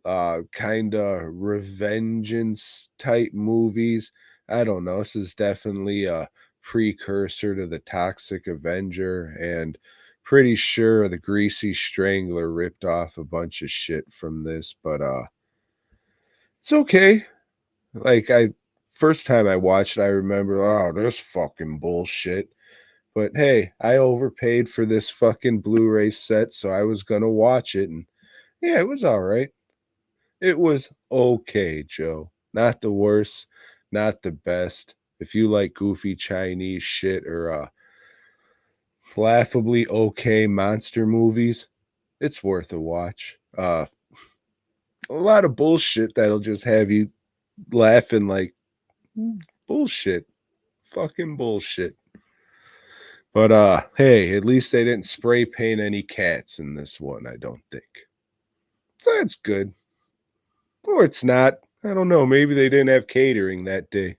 kind of revengeance type movies. I don't know. This is definitely a precursor to the Toxic Avenger, and pretty sure the Greasy Strangler ripped off a bunch of shit from this, but it's okay. Like I first time I watched it, I remember, oh, this fucking bullshit. But hey, I overpaid for this fucking Blu-ray set, so I was gonna watch it, and yeah, it was all right. It was okay, Joe. Not the worst, not the best. If you like goofy Chinese shit or laughably okay monster movies, it's worth a watch. A lot of bullshit that'll just have you laughing like bullshit. Fucking bullshit. But hey, at least they didn't spray paint any cats in this one, I don't think. So that's good. Or it's not. I don't know. Maybe they didn't have catering that day.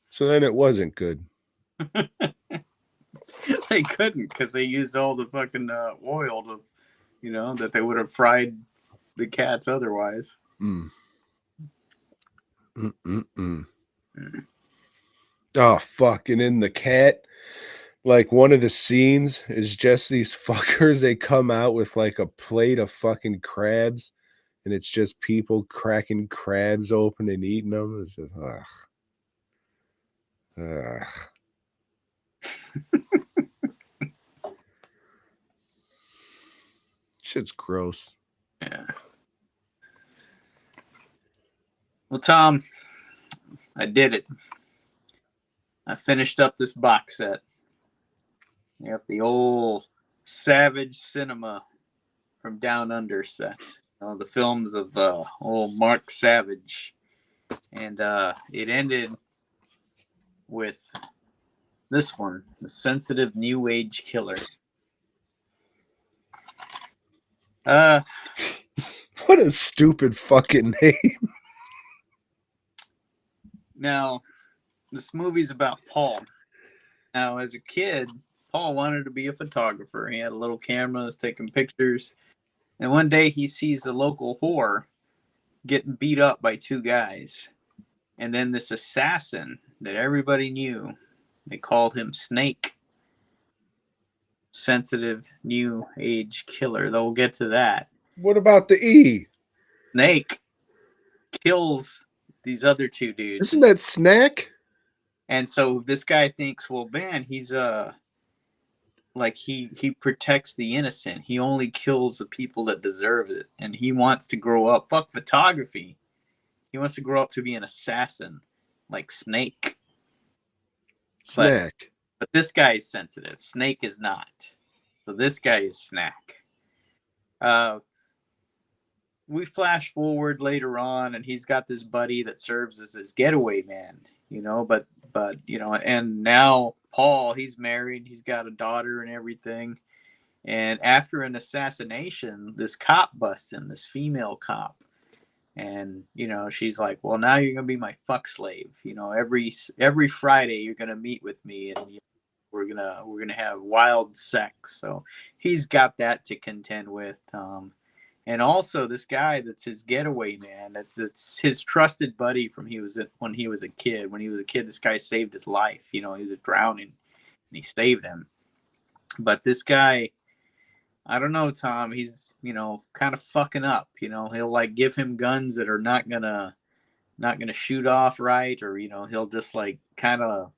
So then it wasn't good. They couldn't because they used all the fucking oil to, that they would have fried the cats otherwise. Oh, fuck. And in the cat, like one of the scenes is just these fuckers. They come out with like a plate of fucking crabs, and it's just people cracking crabs open and eating them. It's just, ugh. Shit's gross. Yeah. Well, Tom, I did it. I finished up this box set. You got the old Savage Cinema from Down Under set. The films of old Mark Savage. And it ended with this one, The Sensitive New Age Killer. What a stupid fucking name. Now, this movie's about Paul. Now, as a kid, Paul wanted to be a photographer. He had a little camera, was taking pictures. And one day he sees the local whore getting beat up by two guys. And then this assassin that everybody knew, they called him Snake. Sensitive New Age Killer. They'll get to that. What about the E? Snake kills these other two dudes. Isn't that Snack? And so this guy thinks, well, man, he's like he protects the innocent. He only kills the people that deserve it. And he wants to grow up. Fuck photography. He wants to grow up to be an assassin, like Snake. Snack. But this guy is sensitive. Snake is not. So this guy is Snack. We flash forward later on, and he's got this buddy that serves as his getaway man, but and now Paul, he's married, he's got a daughter and everything. And after an assassination, this cop busts in, this female cop. And, she's like, well, now you're going to be my fuck slave. Every Friday you're going to meet with me, and we're going to have wild sex. So he's got that to contend with. And also this guy that's his getaway man, it's his trusted buddy from when he was a kid. When he was a kid, this guy saved his life. He was drowning, and he saved him. But this guy, I don't know, Tom, he's, kind of fucking up. He'll like give him guns that are not gonna shoot off right, or he'll just like kind of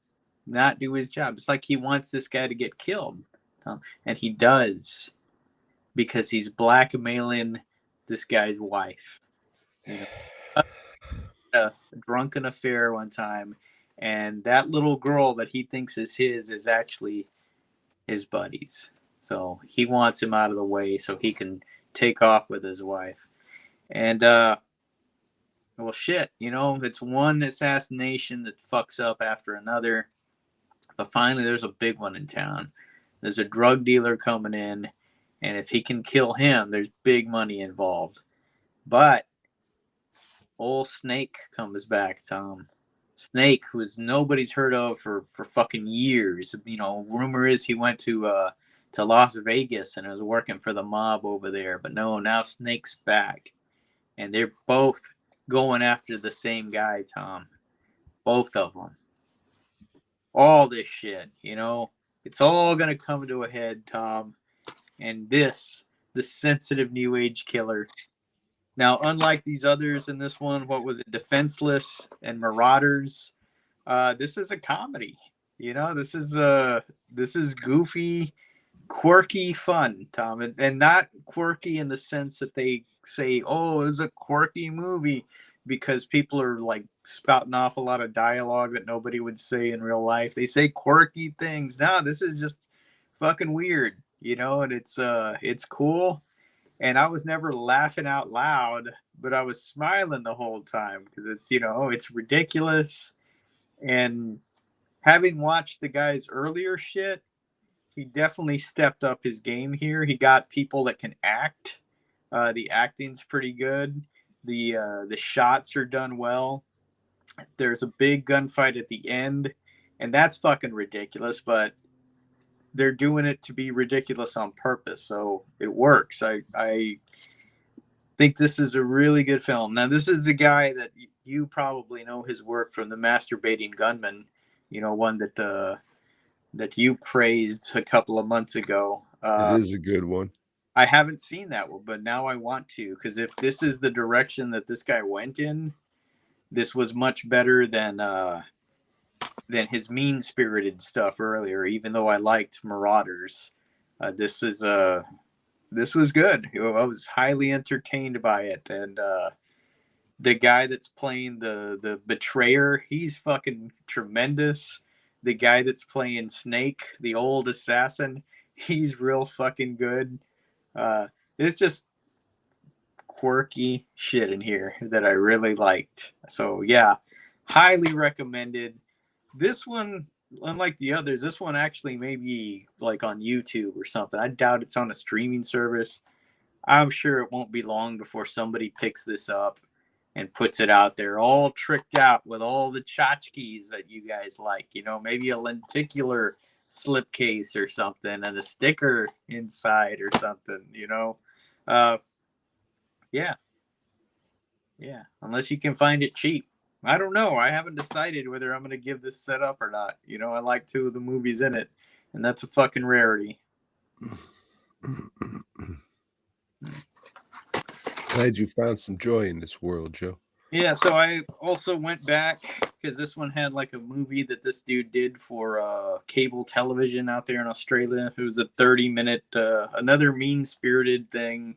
not do his job. It's like he wants this guy to get killed, and he does, because he's blackmailing this guy's wife. A drunken affair one time, and that little girl that he thinks is his is actually his buddy's. So he wants him out of the way so he can take off with his wife. And well, shit, it's one assassination that fucks up after another. But finally there's a big one in town. There's a drug dealer coming in, and if he can kill him, there's big money involved. But old Snake comes back, Tom. Snake, who nobody's heard of for fucking years. Rumor is he went to Las Vegas and was working for the mob over there. But no, now Snake's back. And they're both going after the same guy, Tom. Both of them. All this shit, it's all going to come to a head, Tom. And the sensitive new age killer. Now, unlike these others in this one, what was it, Defenseless and Marauders, this is a comedy. This is goofy, quirky fun, Tom, and not quirky in the sense that they say, oh, it's a quirky movie, because people are like spouting off a lot of dialogue that nobody would say in real life. They say quirky things. No, this is just fucking weird, and it's cool. And I was never laughing out loud, but I was smiling the whole time, because it's ridiculous. And having watched the guy's earlier shit, he definitely stepped up his game here. He got people that can act. The acting's pretty good. The shots are done well. There's a big gunfight at the end, and that's fucking ridiculous, but they're doing it to be ridiculous on purpose, so it works. I think this is a really good film. Now, this is a guy that you probably know his work from The Masturbating Gunman, one that you praised a couple of months ago. It is a good one. I haven't seen that one, but now I want to, because if this is the direction that this guy went in, this was much better than his mean-spirited stuff earlier. Even though I liked Marauders, this was good. I was highly entertained by it, and the guy that's playing the betrayer, he's fucking tremendous. The guy that's playing Snake, the old assassin, he's real fucking good. It's just quirky shit in here that I really liked. So yeah, highly recommended. This one, unlike the others, this one actually may be like on YouTube or something. I doubt it's on a streaming service. I'm sure it won't be long before somebody picks this up and puts it out there, all tricked out with all the tchotchkes that you guys like. Maybe a lenticular slipcase or something, and a sticker inside or something. Yeah. Unless you can find it cheap. I don't know. I haven't decided whether I'm going to give this set up or not. I like 2 of the movies in it, and that's a fucking rarity. Glad you found some joy in this world, Joe. Yeah, so I also went back, because this one had like a movie that this dude did for cable television out there in Australia. It was a 30-minute, another mean-spirited thing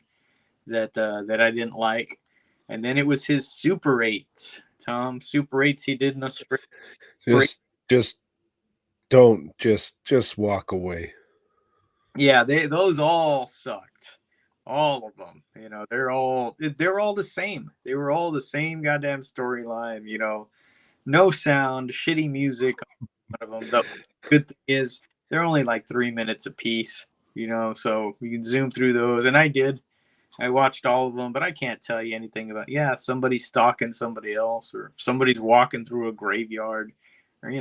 that I didn't like. And then it was his Super 8s, Tom. Super 8s he did in Australia. Just walk away. Yeah, those all sucked. All of them. You know, they're all the same. They were all the same goddamn storyline. You know, no sound, shitty music on one of them. The good thing is they're only like 3 minutes a piece. You know, so you can zoom through those, and I did. I watched all of them, but I can't tell you anything about. Yeah, somebody's stalking somebody else, or somebody's walking through a graveyard, or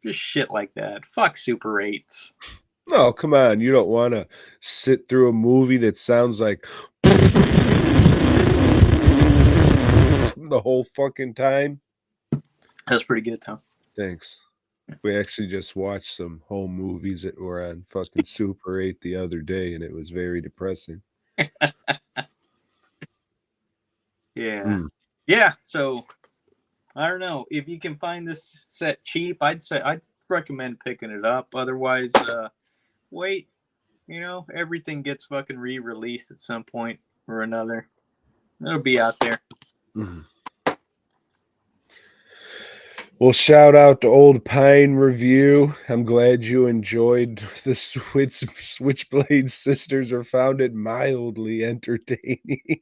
just shit like that. Fuck Super Eights. No, come on. You don't want to sit through a movie that sounds like the whole fucking time. That's pretty good, Tom. Thanks. We actually just watched some home movies that were on fucking Super 8 the other day, and it was very depressing. Yeah. Yeah, so I don't know. If you can find this set cheap, I'd recommend picking it up. Otherwise, wait. Everything gets fucking re-released at some point or another. It'll be out there. Well, shout out to Old Pine Review. I'm glad you enjoyed the Switchblade Sisters, or found it mildly entertaining.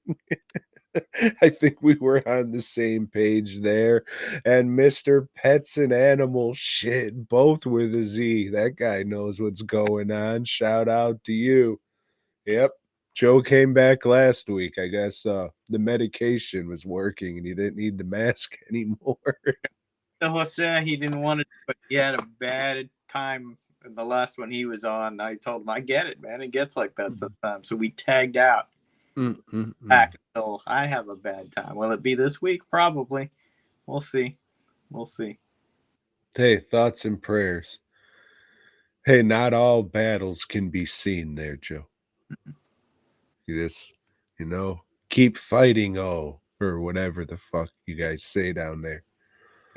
I think we were on the same page there. And Mr. Pets and Animals, shit, both with a Z. That guy knows what's going on. Shout out to you. Yep. Joe came back last week. I guess the medication was working and he didn't need the mask anymore. So Jose, he didn't want to, but he had a bad time in the last one he was on. I told him, I get it, man. It gets like that sometimes. So we tagged out back until I have a bad time. Will it be this week? Probably. We'll see. We'll see. Hey, thoughts and prayers. Hey, not all battles can be seen there, Joe. You just, keep fighting, or whatever the fuck you guys say down there.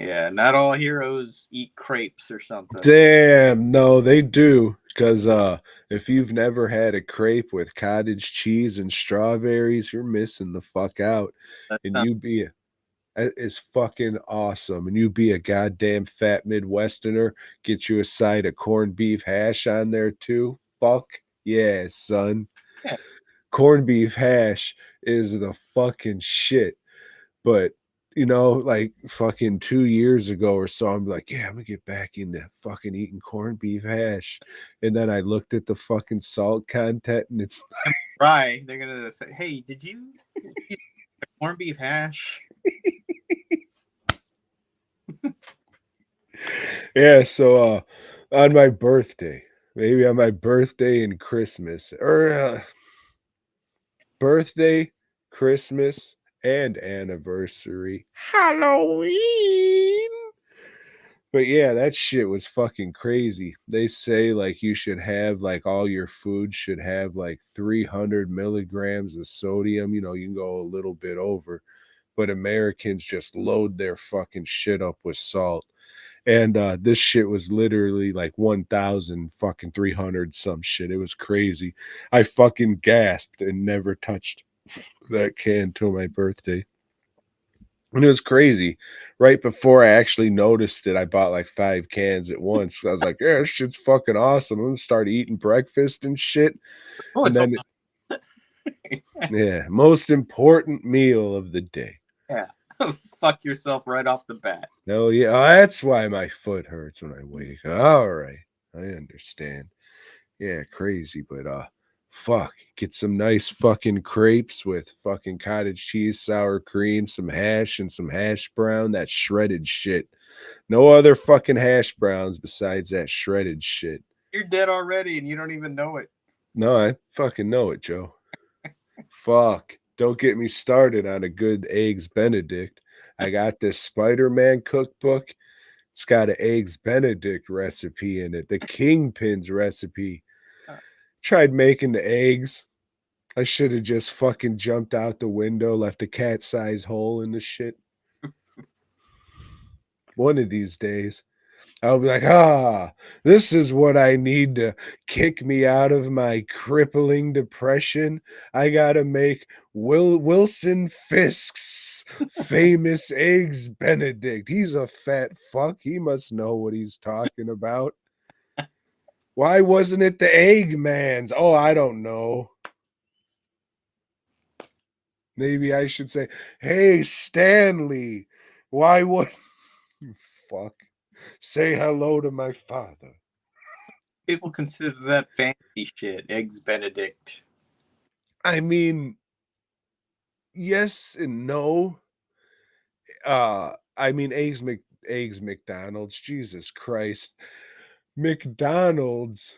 Yeah, not all heroes eat crepes or something. Damn, no, they do. Because if you've never had a crepe with cottage cheese and strawberries, you're missing the fuck out. It's fucking awesome. And you be a goddamn fat Midwesterner, get you a side of corned beef hash on there too. Fuck yeah, son. Yeah. Corned beef hash is the fucking shit. But like fucking 2 years ago or so, I'm like, yeah, I'm gonna get back into fucking eating corned beef hash. And then I looked at the fucking salt content and it's right. They're gonna say, hey, did you eat corned beef hash? Yeah, so on my birthday, maybe on my birthday and Christmas, or birthday, Christmas, and anniversary, Halloween. But yeah, that shit was fucking crazy. They say like you should have like all your food should have like 300 milligrams of sodium. You can go a little bit over, but Americans just load their fucking shit up with salt. And this shit was literally like 1,000 fucking 300 some shit. It was crazy. I fucking gasped and never touched that can till my birthday. And it was crazy. Right before I actually noticed it, I bought like 5 cans at once. I was like, yeah, this shit's fucking awesome. I'm going to start eating breakfast and shit. Oh, And then, yeah, most important meal of the day. Yeah. Fuck yourself right off the bat. No, yeah, that's why my foot hurts when I wake up. All right, I understand. Yeah, crazy, but fuck, get some nice fucking crepes with fucking cottage cheese, sour cream, some hash, and some hash brown. That shredded shit. No other fucking hash browns besides that shredded shit. You're dead already, and you don't even know it. No, I fucking know it, Joe. Fuck. Don't get me started on a good Eggs Benedict. I got this Spider-Man cookbook. It's got an Eggs Benedict recipe in it, the Kingpin's recipe. Tried making the eggs. I should have just fucking jumped out the window, left a cat-sized hole in the shit. One of these days, I'll be like, this is what I need to kick me out of my crippling depression. I gotta make Wilson Fisk's famous Eggs Benedict. He's a fat fuck. He must know what he's talking about. Why wasn't it the Eggmans? Oh, I don't know. Maybe I should say, hey, Stanley, why was you fuck? Say hello to my father. People consider that fancy shit. Eggs Benedict. I mean, yes and no. I mean, eggs McDonald's. Jesus Christ. McDonald's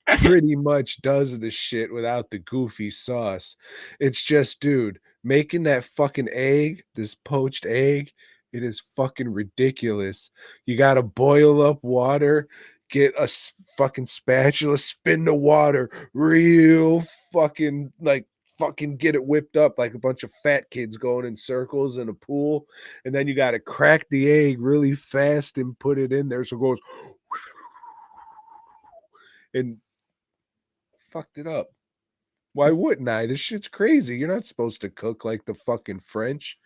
pretty much does the shit without the goofy sauce. It's just, dude, making that fucking egg, this poached egg, it is fucking ridiculous. You got to boil up water, get a fucking spatula, spin the water real fucking like fucking get it whipped up like a bunch of fat kids going in circles in a pool. And then you got to crack the egg really fast and put it in there so it goes and fucked it up. Why wouldn't I? This shit's crazy. You're not supposed to cook like the fucking French.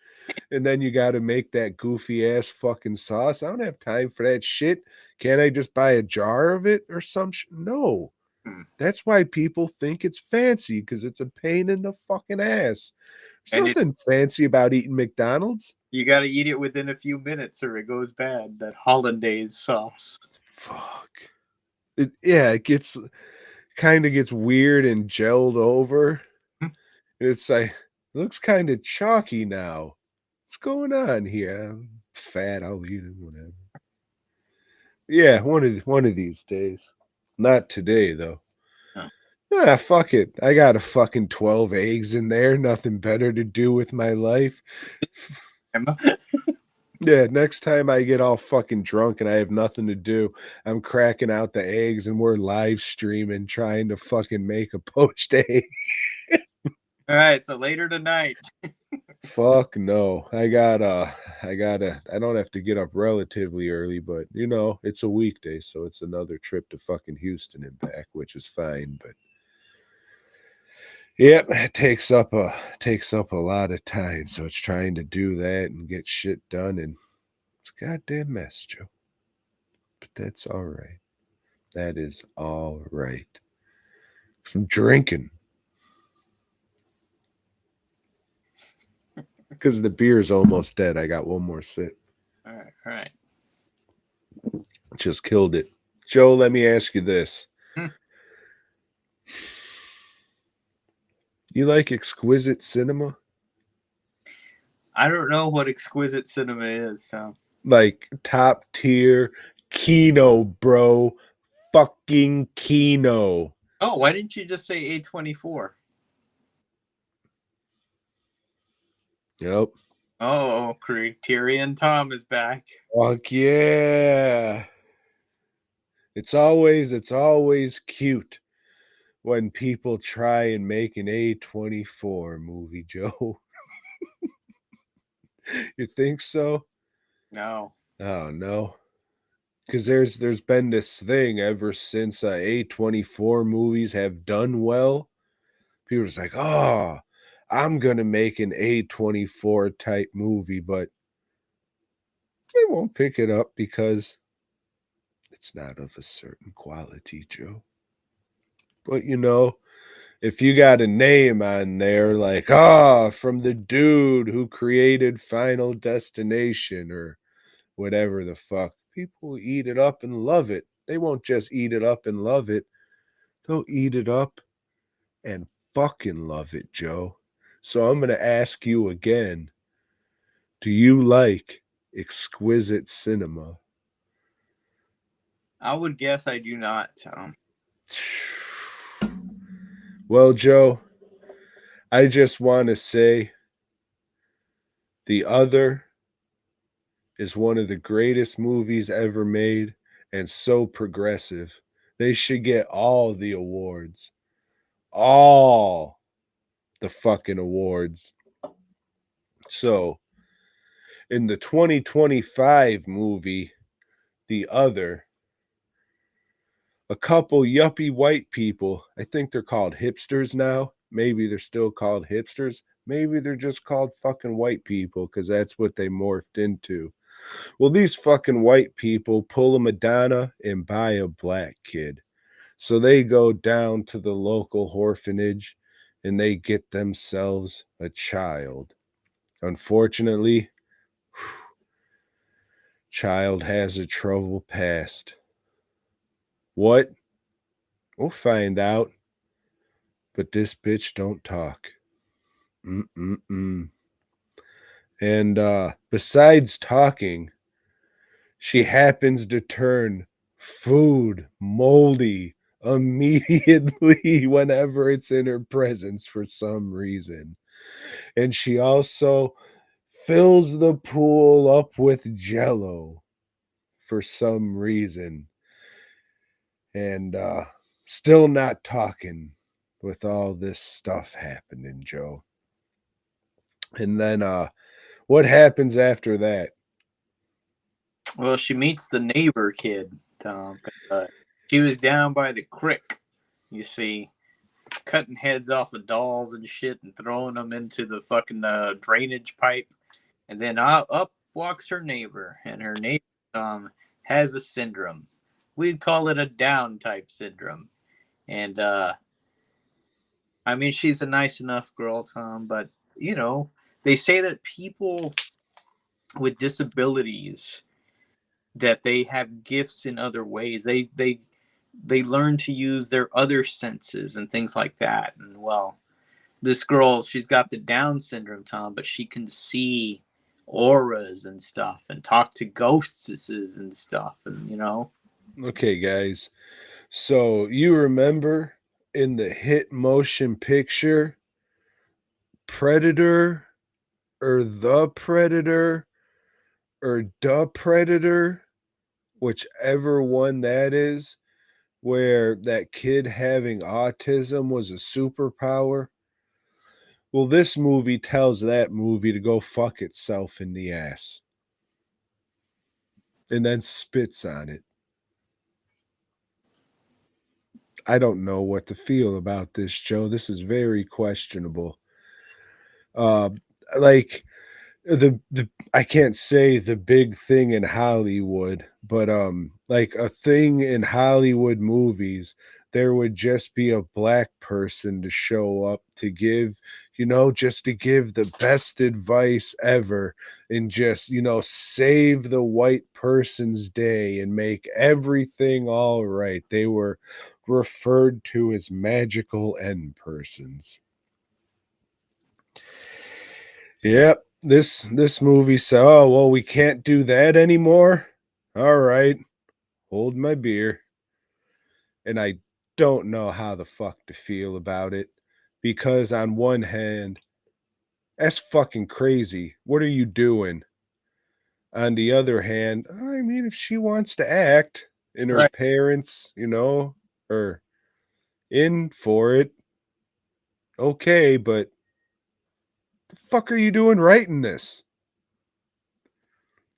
And then you got to make that goofy ass fucking sauce. I don't have time for that shit. Can't I just buy a jar of it or some shit? No. That's why people think it's fancy because it's a pain in the fucking ass. There's nothing fancy about eating McDonald's. You got to eat it within a few minutes or it goes bad. That hollandaise sauce. Fuck. It gets kind of gets weird and gelled over. It's like, it looks kind of chalky now. What's going on here? I'm fat, I'll eat it, whatever. Yeah, one of these days. Not today, though. Ah, fuck it. I got a fucking 12 eggs in there. Nothing better to do with my life. Yeah, next time I get all fucking drunk and I have nothing to do, I'm cracking out the eggs and we're live streaming trying to fucking make a poached egg. All right, so later tonight. Fuck no. I don't have to get up relatively early, but you know, it's a weekday, so it's another trip to fucking Houston and back, which is fine, but yep, it takes up a lot of time, so it's trying to do that and get shit done, and it's a goddamn mess, Joe. But that's all right. That is all right. Some drinking. Because the beer's almost dead. I got one more sip. All right. Just killed it. Joe, let me ask you this. You like exquisite cinema? I don't know what exquisite cinema is, so. Like top tier Kino, bro. Fucking Kino. Oh, why didn't you just say A24? Yep. Oh, Criterion Tom is back. Fuck yeah. It's always cute when people try and make an A24 movie, Joe. You think so? No. Oh no. Because there's been this thing ever since A24 movies have done well. People are just like, oh, I'm gonna make an A24 type movie, but they won't pick it up because it's not of a certain quality, Joe. But you know, if you got a name on there like, from the dude who created Final Destination or whatever the fuck, people eat it up and love it. They won't just eat it up and love it. They'll eat it up and fucking love it, Joe. So I'm going to ask you again. Do you like exquisite cinema? I would guess I do not, Tom. Well, Joe, I just want to say The Other is one of the greatest movies ever made and so progressive. They should get all the awards. All the fucking awards. So, in the 2025 movie, The Other, a couple yuppie white people, I think they're called hipsters now. Maybe they're still called hipsters. Maybe they're just called fucking white people because that's what they morphed into. Well, these fucking white people pull a Madonna and buy a black kid. So they go down to the local orphanage and they get themselves a child. Unfortunately, child has a troubled past. What? We'll find out. But this bitch don't talk. Mm-mm-mm. And besides talking, she happens to turn food moldy immediately whenever it's in her presence for some reason. And she also fills the pool up with jello for some reason. And still not talking with all this stuff happening, Joe. And then what happens after that? Well, she meets the neighbor kid, Tom. She was down by the creek, you see, cutting heads off of dolls and shit and throwing them into the fucking drainage pipe. And then up walks her neighbor, and her neighbor has a syndrome. We'd call it a down type syndrome. And I mean, she's a nice enough girl, Tom, but you know, they say that people with disabilities that they have gifts in other ways. They learn to use their other senses and things like that. And well, this girl, she's got the Down syndrome, Tom, but she can see auras and stuff and talk to ghosts and stuff, and you know. Okay, guys. So you remember in the hit motion picture Predator or The Predator or The Predator, whichever one that is, where that kid having autism was a superpower? Well, this movie tells that movie to go fuck itself in the ass and then spits on it. I don't know what to feel about this, Joe. This is very questionable. Uh, like the I can't say the big thing in Hollywood, but like a thing in Hollywood movies, there would just be a black person to show up to give, just to give the best advice ever and just, save the white person's day and make everything all right. They were referred to as magical end persons. Yep, this movie said, "Oh, well, we can't do that anymore." All right, hold my beer. And I don't know how the fuck to feel about it because on one hand, that's fucking crazy. What are you doing? On the other hand, I mean, if she wants to act and her Right. parents, are in for it, okay, but the fuck are you doing writing this?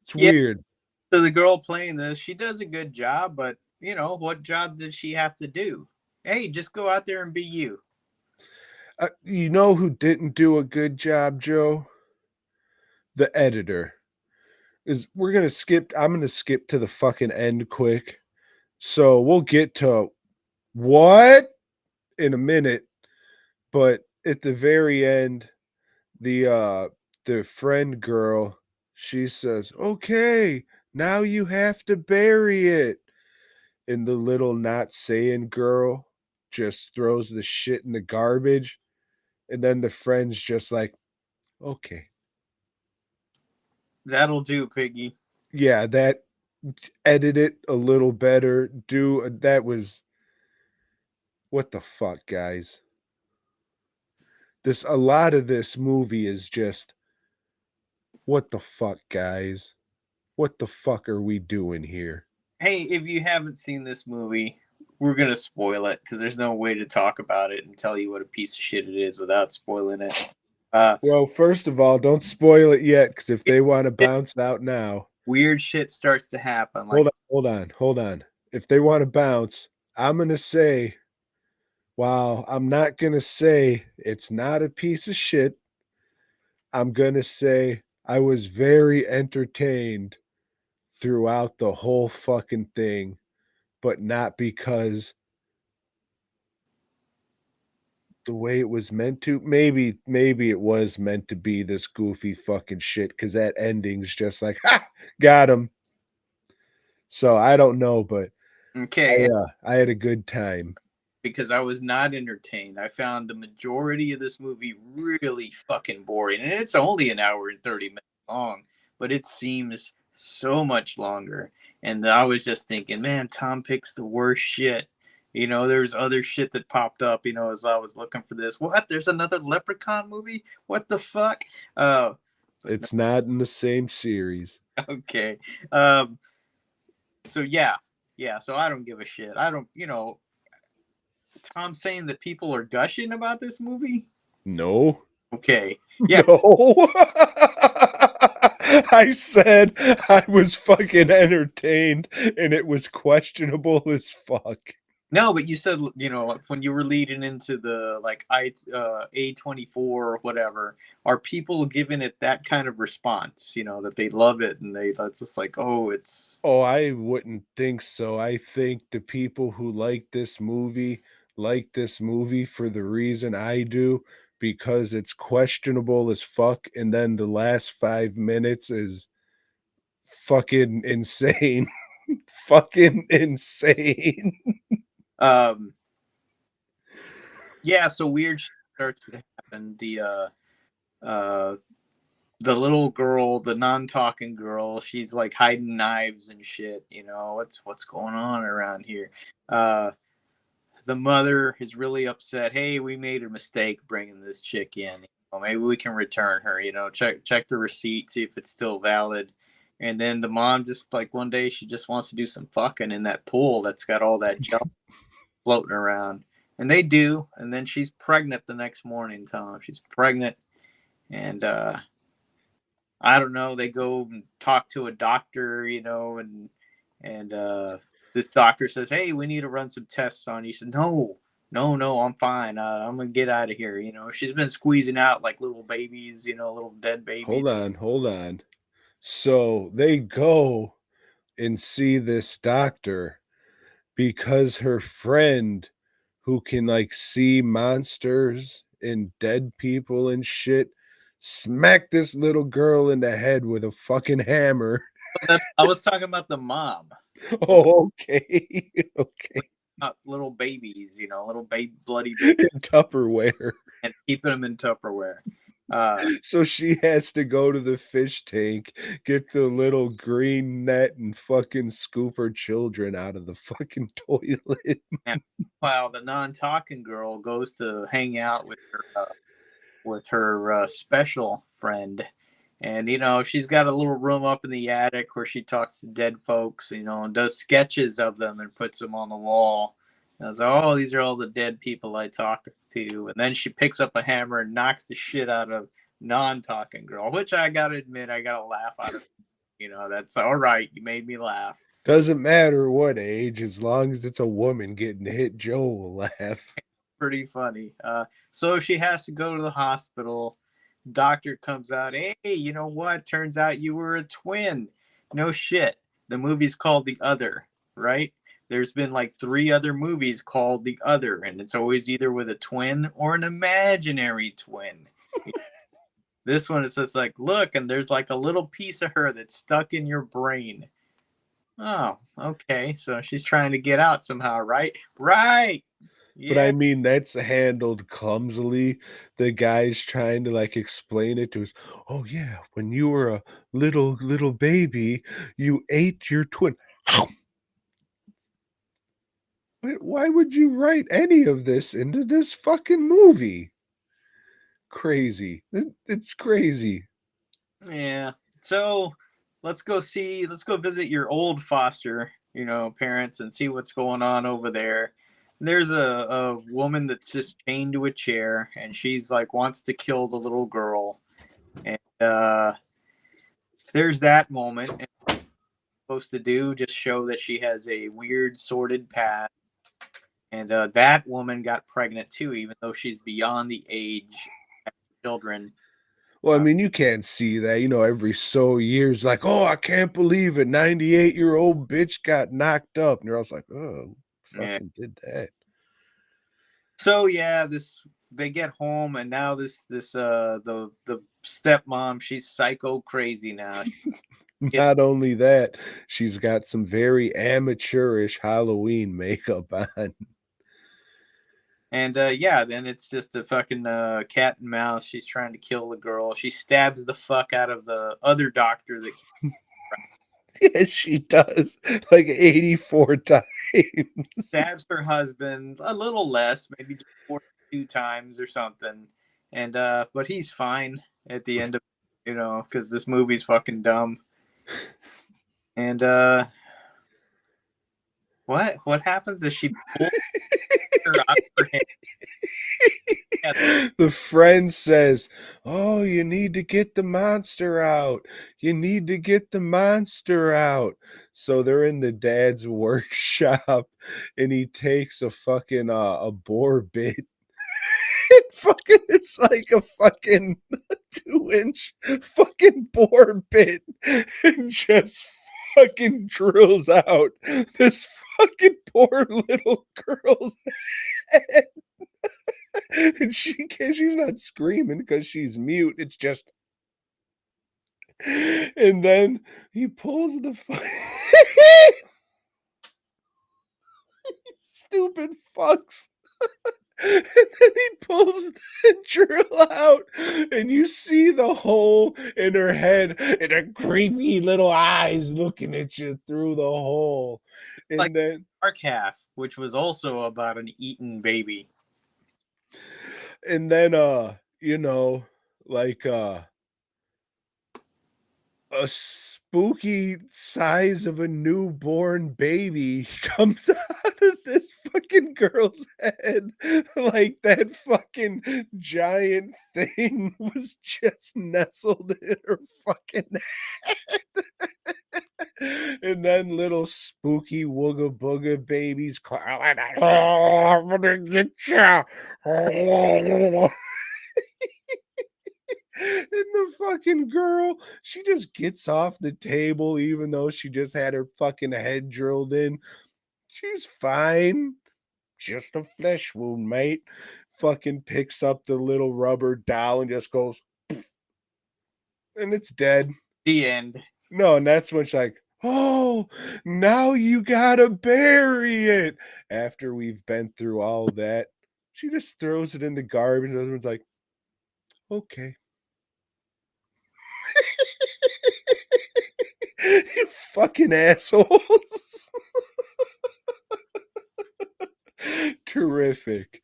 It's Yeah. weird. So the girl playing this, she does a good job, but you know, what job did she have to do? Hey, just go out there and be you. You know who didn't do a good job, Joe? The editor. I'm gonna skip to the fucking end quick. So we'll get to what in a minute, but at the very end, the friend girl, she says, "Okay, now you have to bury it." And the little not saying girl just throws the shit in the garbage. And then the friend's just like, "Okay." That'll do, Piggy. Yeah, that edit it a little better. That was what the fuck, guys. A lot of this movie is just what the fuck, guys. What the fuck are we doing here? Hey, if you haven't seen this movie, we're gonna spoil it because there's no way to talk about it and tell you what a piece of shit it is without spoiling it. Well, first of all, don't spoil it yet, because if they want to bounce out now, weird shit starts to happen. Like, hold on. If they want to bounce, I'm gonna say, while I'm not gonna say it's not a piece of shit, I'm gonna say I was very entertained throughout the whole fucking thing, but not because the way it was meant to. Maybe it was meant to be this goofy fucking shit because that ending's just like, ha, got him. So I don't know, but Okay, I had a good time. because I was not entertained. I found the majority of this movie really fucking boring, and it's only an hour and 30 minutes long, but it seems so much longer. And I was just thinking, man, Tom picks the worst shit. You know, there's other shit that popped up, you know, as I was looking for this. What? There's another Leprechaun movie? What the fuck? It's not in the same series. Okay. So yeah. Yeah, so I don't give a shit. I don't, you know, Tom saying that people are gushing about this movie? No. Okay. Yeah. No. I said I was fucking entertained and it was questionable as fuck. No, but you said, you know, when you were leading into the like A24 or whatever, are people giving it that kind of response, you know, that they love it and that's just like, oh, it's Oh, I wouldn't think so. I think the people who like this movie for the reason I do, because it's questionable as fuck, and then the last 5 minutes is fucking insane. Fucking insane. um yeah, so weird shit starts to happen. Uh the little girl, the non-talking girl, she's like hiding knives and shit, you know, what's going on around here. The mother is really upset. Hey, we made a mistake bringing this chick in. You know, maybe we can return her. You know, check the receipt, see if it's still valid. And then the mom just like one day she just wants to do some fucking in that pool that's got all that junk floating around. And they do. And then she's pregnant the next morning, Tom. She's pregnant. And I don't know. They go and talk to a doctor, you know, and this doctor says, "Hey, we need to run some tests on you." He said, "No, no, I'm fine. I'm gonna get out of here." You know, she's been squeezing out like little babies, you know, little dead babies. Hold on. So they go and see this doctor because her friend who can like see monsters and dead people and shit smacked this little girl in the head with a fucking hammer. I was talking about the mom, Oh, okay. Okay. not little babies, you know, little baby, bloody baby, Tupperware. and keeping them in Tupperware. So she has to go to the fish tank, get the little green net, and fucking scoop her children out of the fucking toilet. And while the non-talking girl goes to hang out with her special friend. And, you know, she's got a little room up in the attic where she talks to dead folks, you know, and does sketches of them and puts them on the wall. And I was like, oh, these are all the dead people I talked to. And then she picks up a hammer and knocks the shit out of non-talking girl, which I got to admit, I got to laugh out of. You know, that's all right. You made me laugh. Doesn't matter what age, as long as it's a woman getting hit, Joe will laugh. Pretty funny. So she has to go to the hospital. Doctor comes out. Hey, you know what? Turns out you were a twin. No shit. The movie's called The Other, right? There's been like 3 other movies called The Other, and it's always either with a twin or an imaginary twin. This one, it's just like, look, and there's like a little piece of her that's stuck in your brain. Oh, okay. So she's trying to get out somehow, right? Right. But I Yeah. mean, that's handled clumsily. The guy's trying to like explain it to us. Oh yeah, when you were a little baby, you ate your twin. Why would you write any of this into this fucking movie? Crazy. It's crazy. Yeah. So let's go visit your old foster, you know, parents and see what's going on over there. There's a woman that's just chained to a chair and she's like wants to kill the little girl. And there's that moment and what she's supposed to do just show that she has a weird sordid past. And that woman got pregnant too, even though she's beyond the age of children. Well, I mean, you can't see that, every so years, like, oh, I can't believe it. 98-year-old bitch got knocked up. And you're also like, oh, Yeah. fucking did that. So yeah, they get home, and now the stepmom, she's psycho crazy now. Not only that, she's got some very amateurish Halloween makeup on. And yeah, then it's just a fucking cat and mouse. She's trying to kill the girl. She stabs the fuck out of the other doctor that Yes, she does, like 84 times. stabs her husband a little less, maybe just 42 times or something. And but he's fine at the end of because this movie's fucking dumb. And what happens is she pulls her out of her hand. Yeah, The friend says, oh, you need to get the monster out. You need to get the monster out. So they're in the dad's workshop, and he takes a fucking a boar bit. It's like a fucking 2-inch fucking boar bit, and just fucking drills out this fucking poor little girl's head. And she's not screaming because she's mute. It's just, and then he pulls the stupid fucks. And then he pulls the drill out, and you see the hole in her head and her creepy little eyes looking at you through the hole. And like then Dark Half, which was also about an eaten baby. and then like a spooky size of a newborn baby comes out of this fucking girl's head. Like that fucking giant thing was just nestled in her fucking head. And then little spooky wooga booga babies crying, oh, I'm gonna get you. And the fucking girl, she just gets off the table, even though she just had her fucking head drilled in. She's fine. Just a flesh wound, mate. Fucking picks up the little rubber doll and just goes, and it's dead. The end. No, and that's when she's like, oh, now you gotta bury it. After we've been through all that, she just throws it in the garbage. And everyone's like, okay. You fucking assholes. Terrific.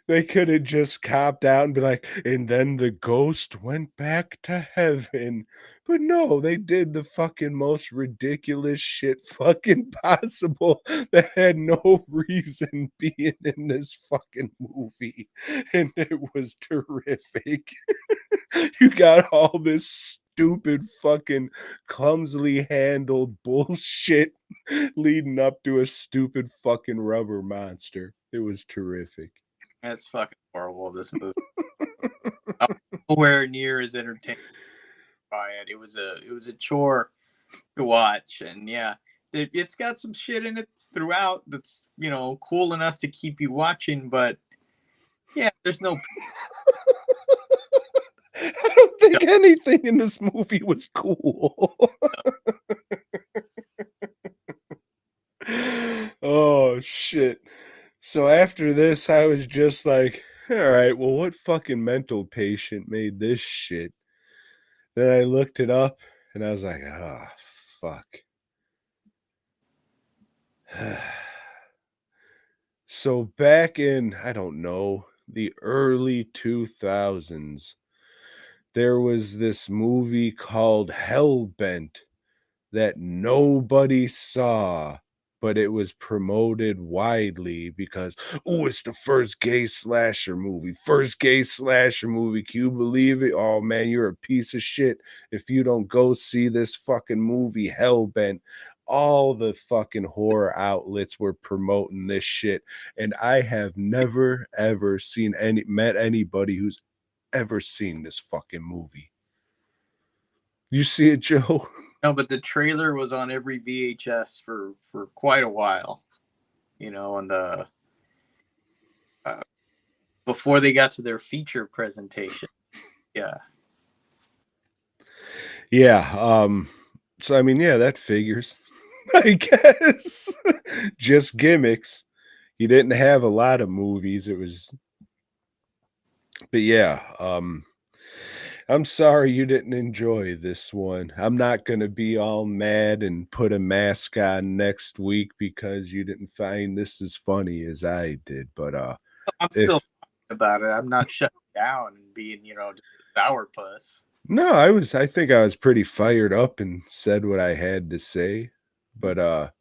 They could have just copped out and been like, and then the ghost went back to heaven. But no, they did the fucking most ridiculous shit fucking possible that had no reason being in this fucking movie. And it was terrific. You got all this stupid fucking clumsily handled bullshit leading up to a stupid fucking rubber monster. It was terrific. That's fucking horrible. This movie. I'm nowhere near as entertaining by it. It was a chore to watch, and yeah, it's got some shit in it throughout that's cool enough to keep you watching. But yeah, there's no. I don't think anything in this movie was cool. Oh shit. So after this, I was just like, all right, well, what fucking mental patient made this shit? Then I looked it up and I was like, ah, fuck. So back in, I don't know, the early 2000s, there was this movie called Hellbent that nobody saw, but it was promoted widely because, oh, it's the first gay slasher movie. First gay slasher movie. Can you believe it? Oh, man, you're a piece of shit if you don't go see this fucking movie, Hellbent. All the fucking horror outlets were promoting this shit. And I have never, ever met anybody who's ever seen this fucking movie. You see it, Joe? No, but the trailer was on every VHS for quite a while. You know, and the before they got to their feature presentation. Yeah. Yeah. So I mean, yeah, that figures. I guess. Just gimmicks. He didn't have a lot of movies. It was, but yeah. I'm sorry you didn't enjoy this one. I'm not gonna be all mad and put a mask on next week because you didn't find this as funny as I did. But I'm still about it. I'm not shutting down and being, you know, just a sourpuss. no, I think I was pretty fired up and said what I had to say. But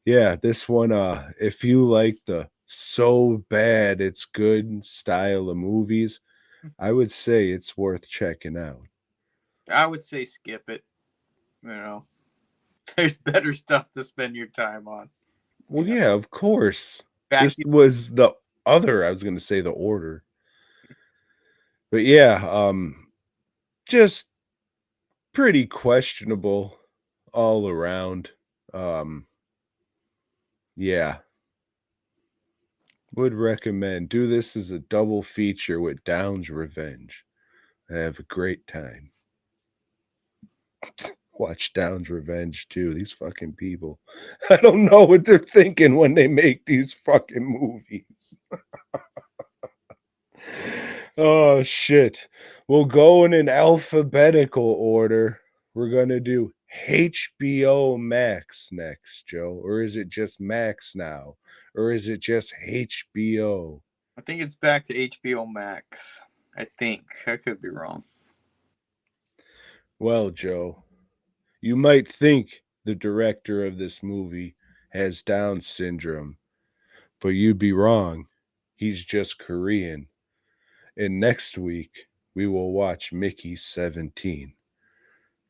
yeah, this one, if you like the so bad it's good style of movies, I would say it's worth checking out. I would say skip it. You know, there's better stuff to spend your time on. Well, yeah, of course. This Vacuum. was the other, I was going to say the order. But yeah, just pretty questionable all around. Yeah. Would recommend. Do this as a double feature with Down's Revenge. Have a great time. Watch Down's Revenge too. These fucking people. I don't know what they're thinking when they make these fucking movies. Oh shit. We'll go in an alphabetical order. We're gonna do HBO Max next, Joe. Or is it just Max now? Or is it just HBO? I think it's back to HBO Max. I think. I could be wrong. Well, Joe, you might think the director of this movie has Down syndrome, but you'd be wrong. He's just Korean. And next week, we will watch Mickey 17,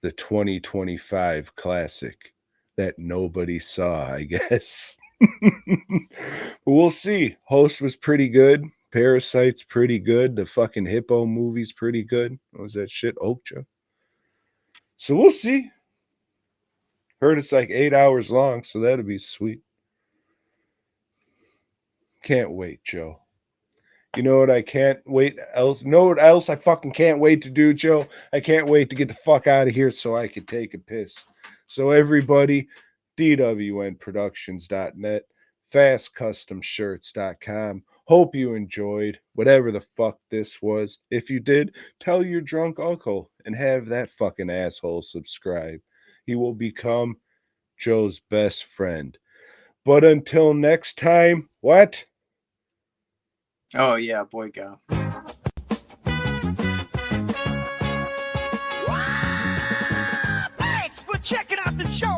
the 2025 classic that nobody saw, I guess. But we'll see. Host was pretty good. Parasite's pretty good. The fucking Hippo movie's pretty good. What was that shit? Okja. So we'll see. Heard it's like 8 hours long, so that'll be sweet. Can't wait, Joe. You know what I can't wait else? Know what else I fucking can't wait to do, Joe? I can't wait to get the fuck out of here so I can take a piss. So everybody, dwnproductions.net, fastcustomshirts.com. Hope you enjoyed whatever the fuck this was. If you did, tell your drunk uncle and have that fucking asshole subscribe. He will become Joe's best friend. But until next time, what? Oh yeah, BOYGOB. Thanks for checking out the show.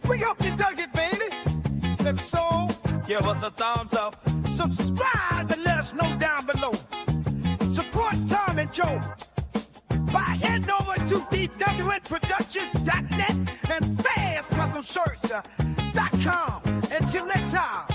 We hope you dug it, baby. If so, give us a thumbs up. Subscribe and let us know down below. Support Tom and Joe by heading over to dwnproductions.net and fastcustomshirts.com. Until next time.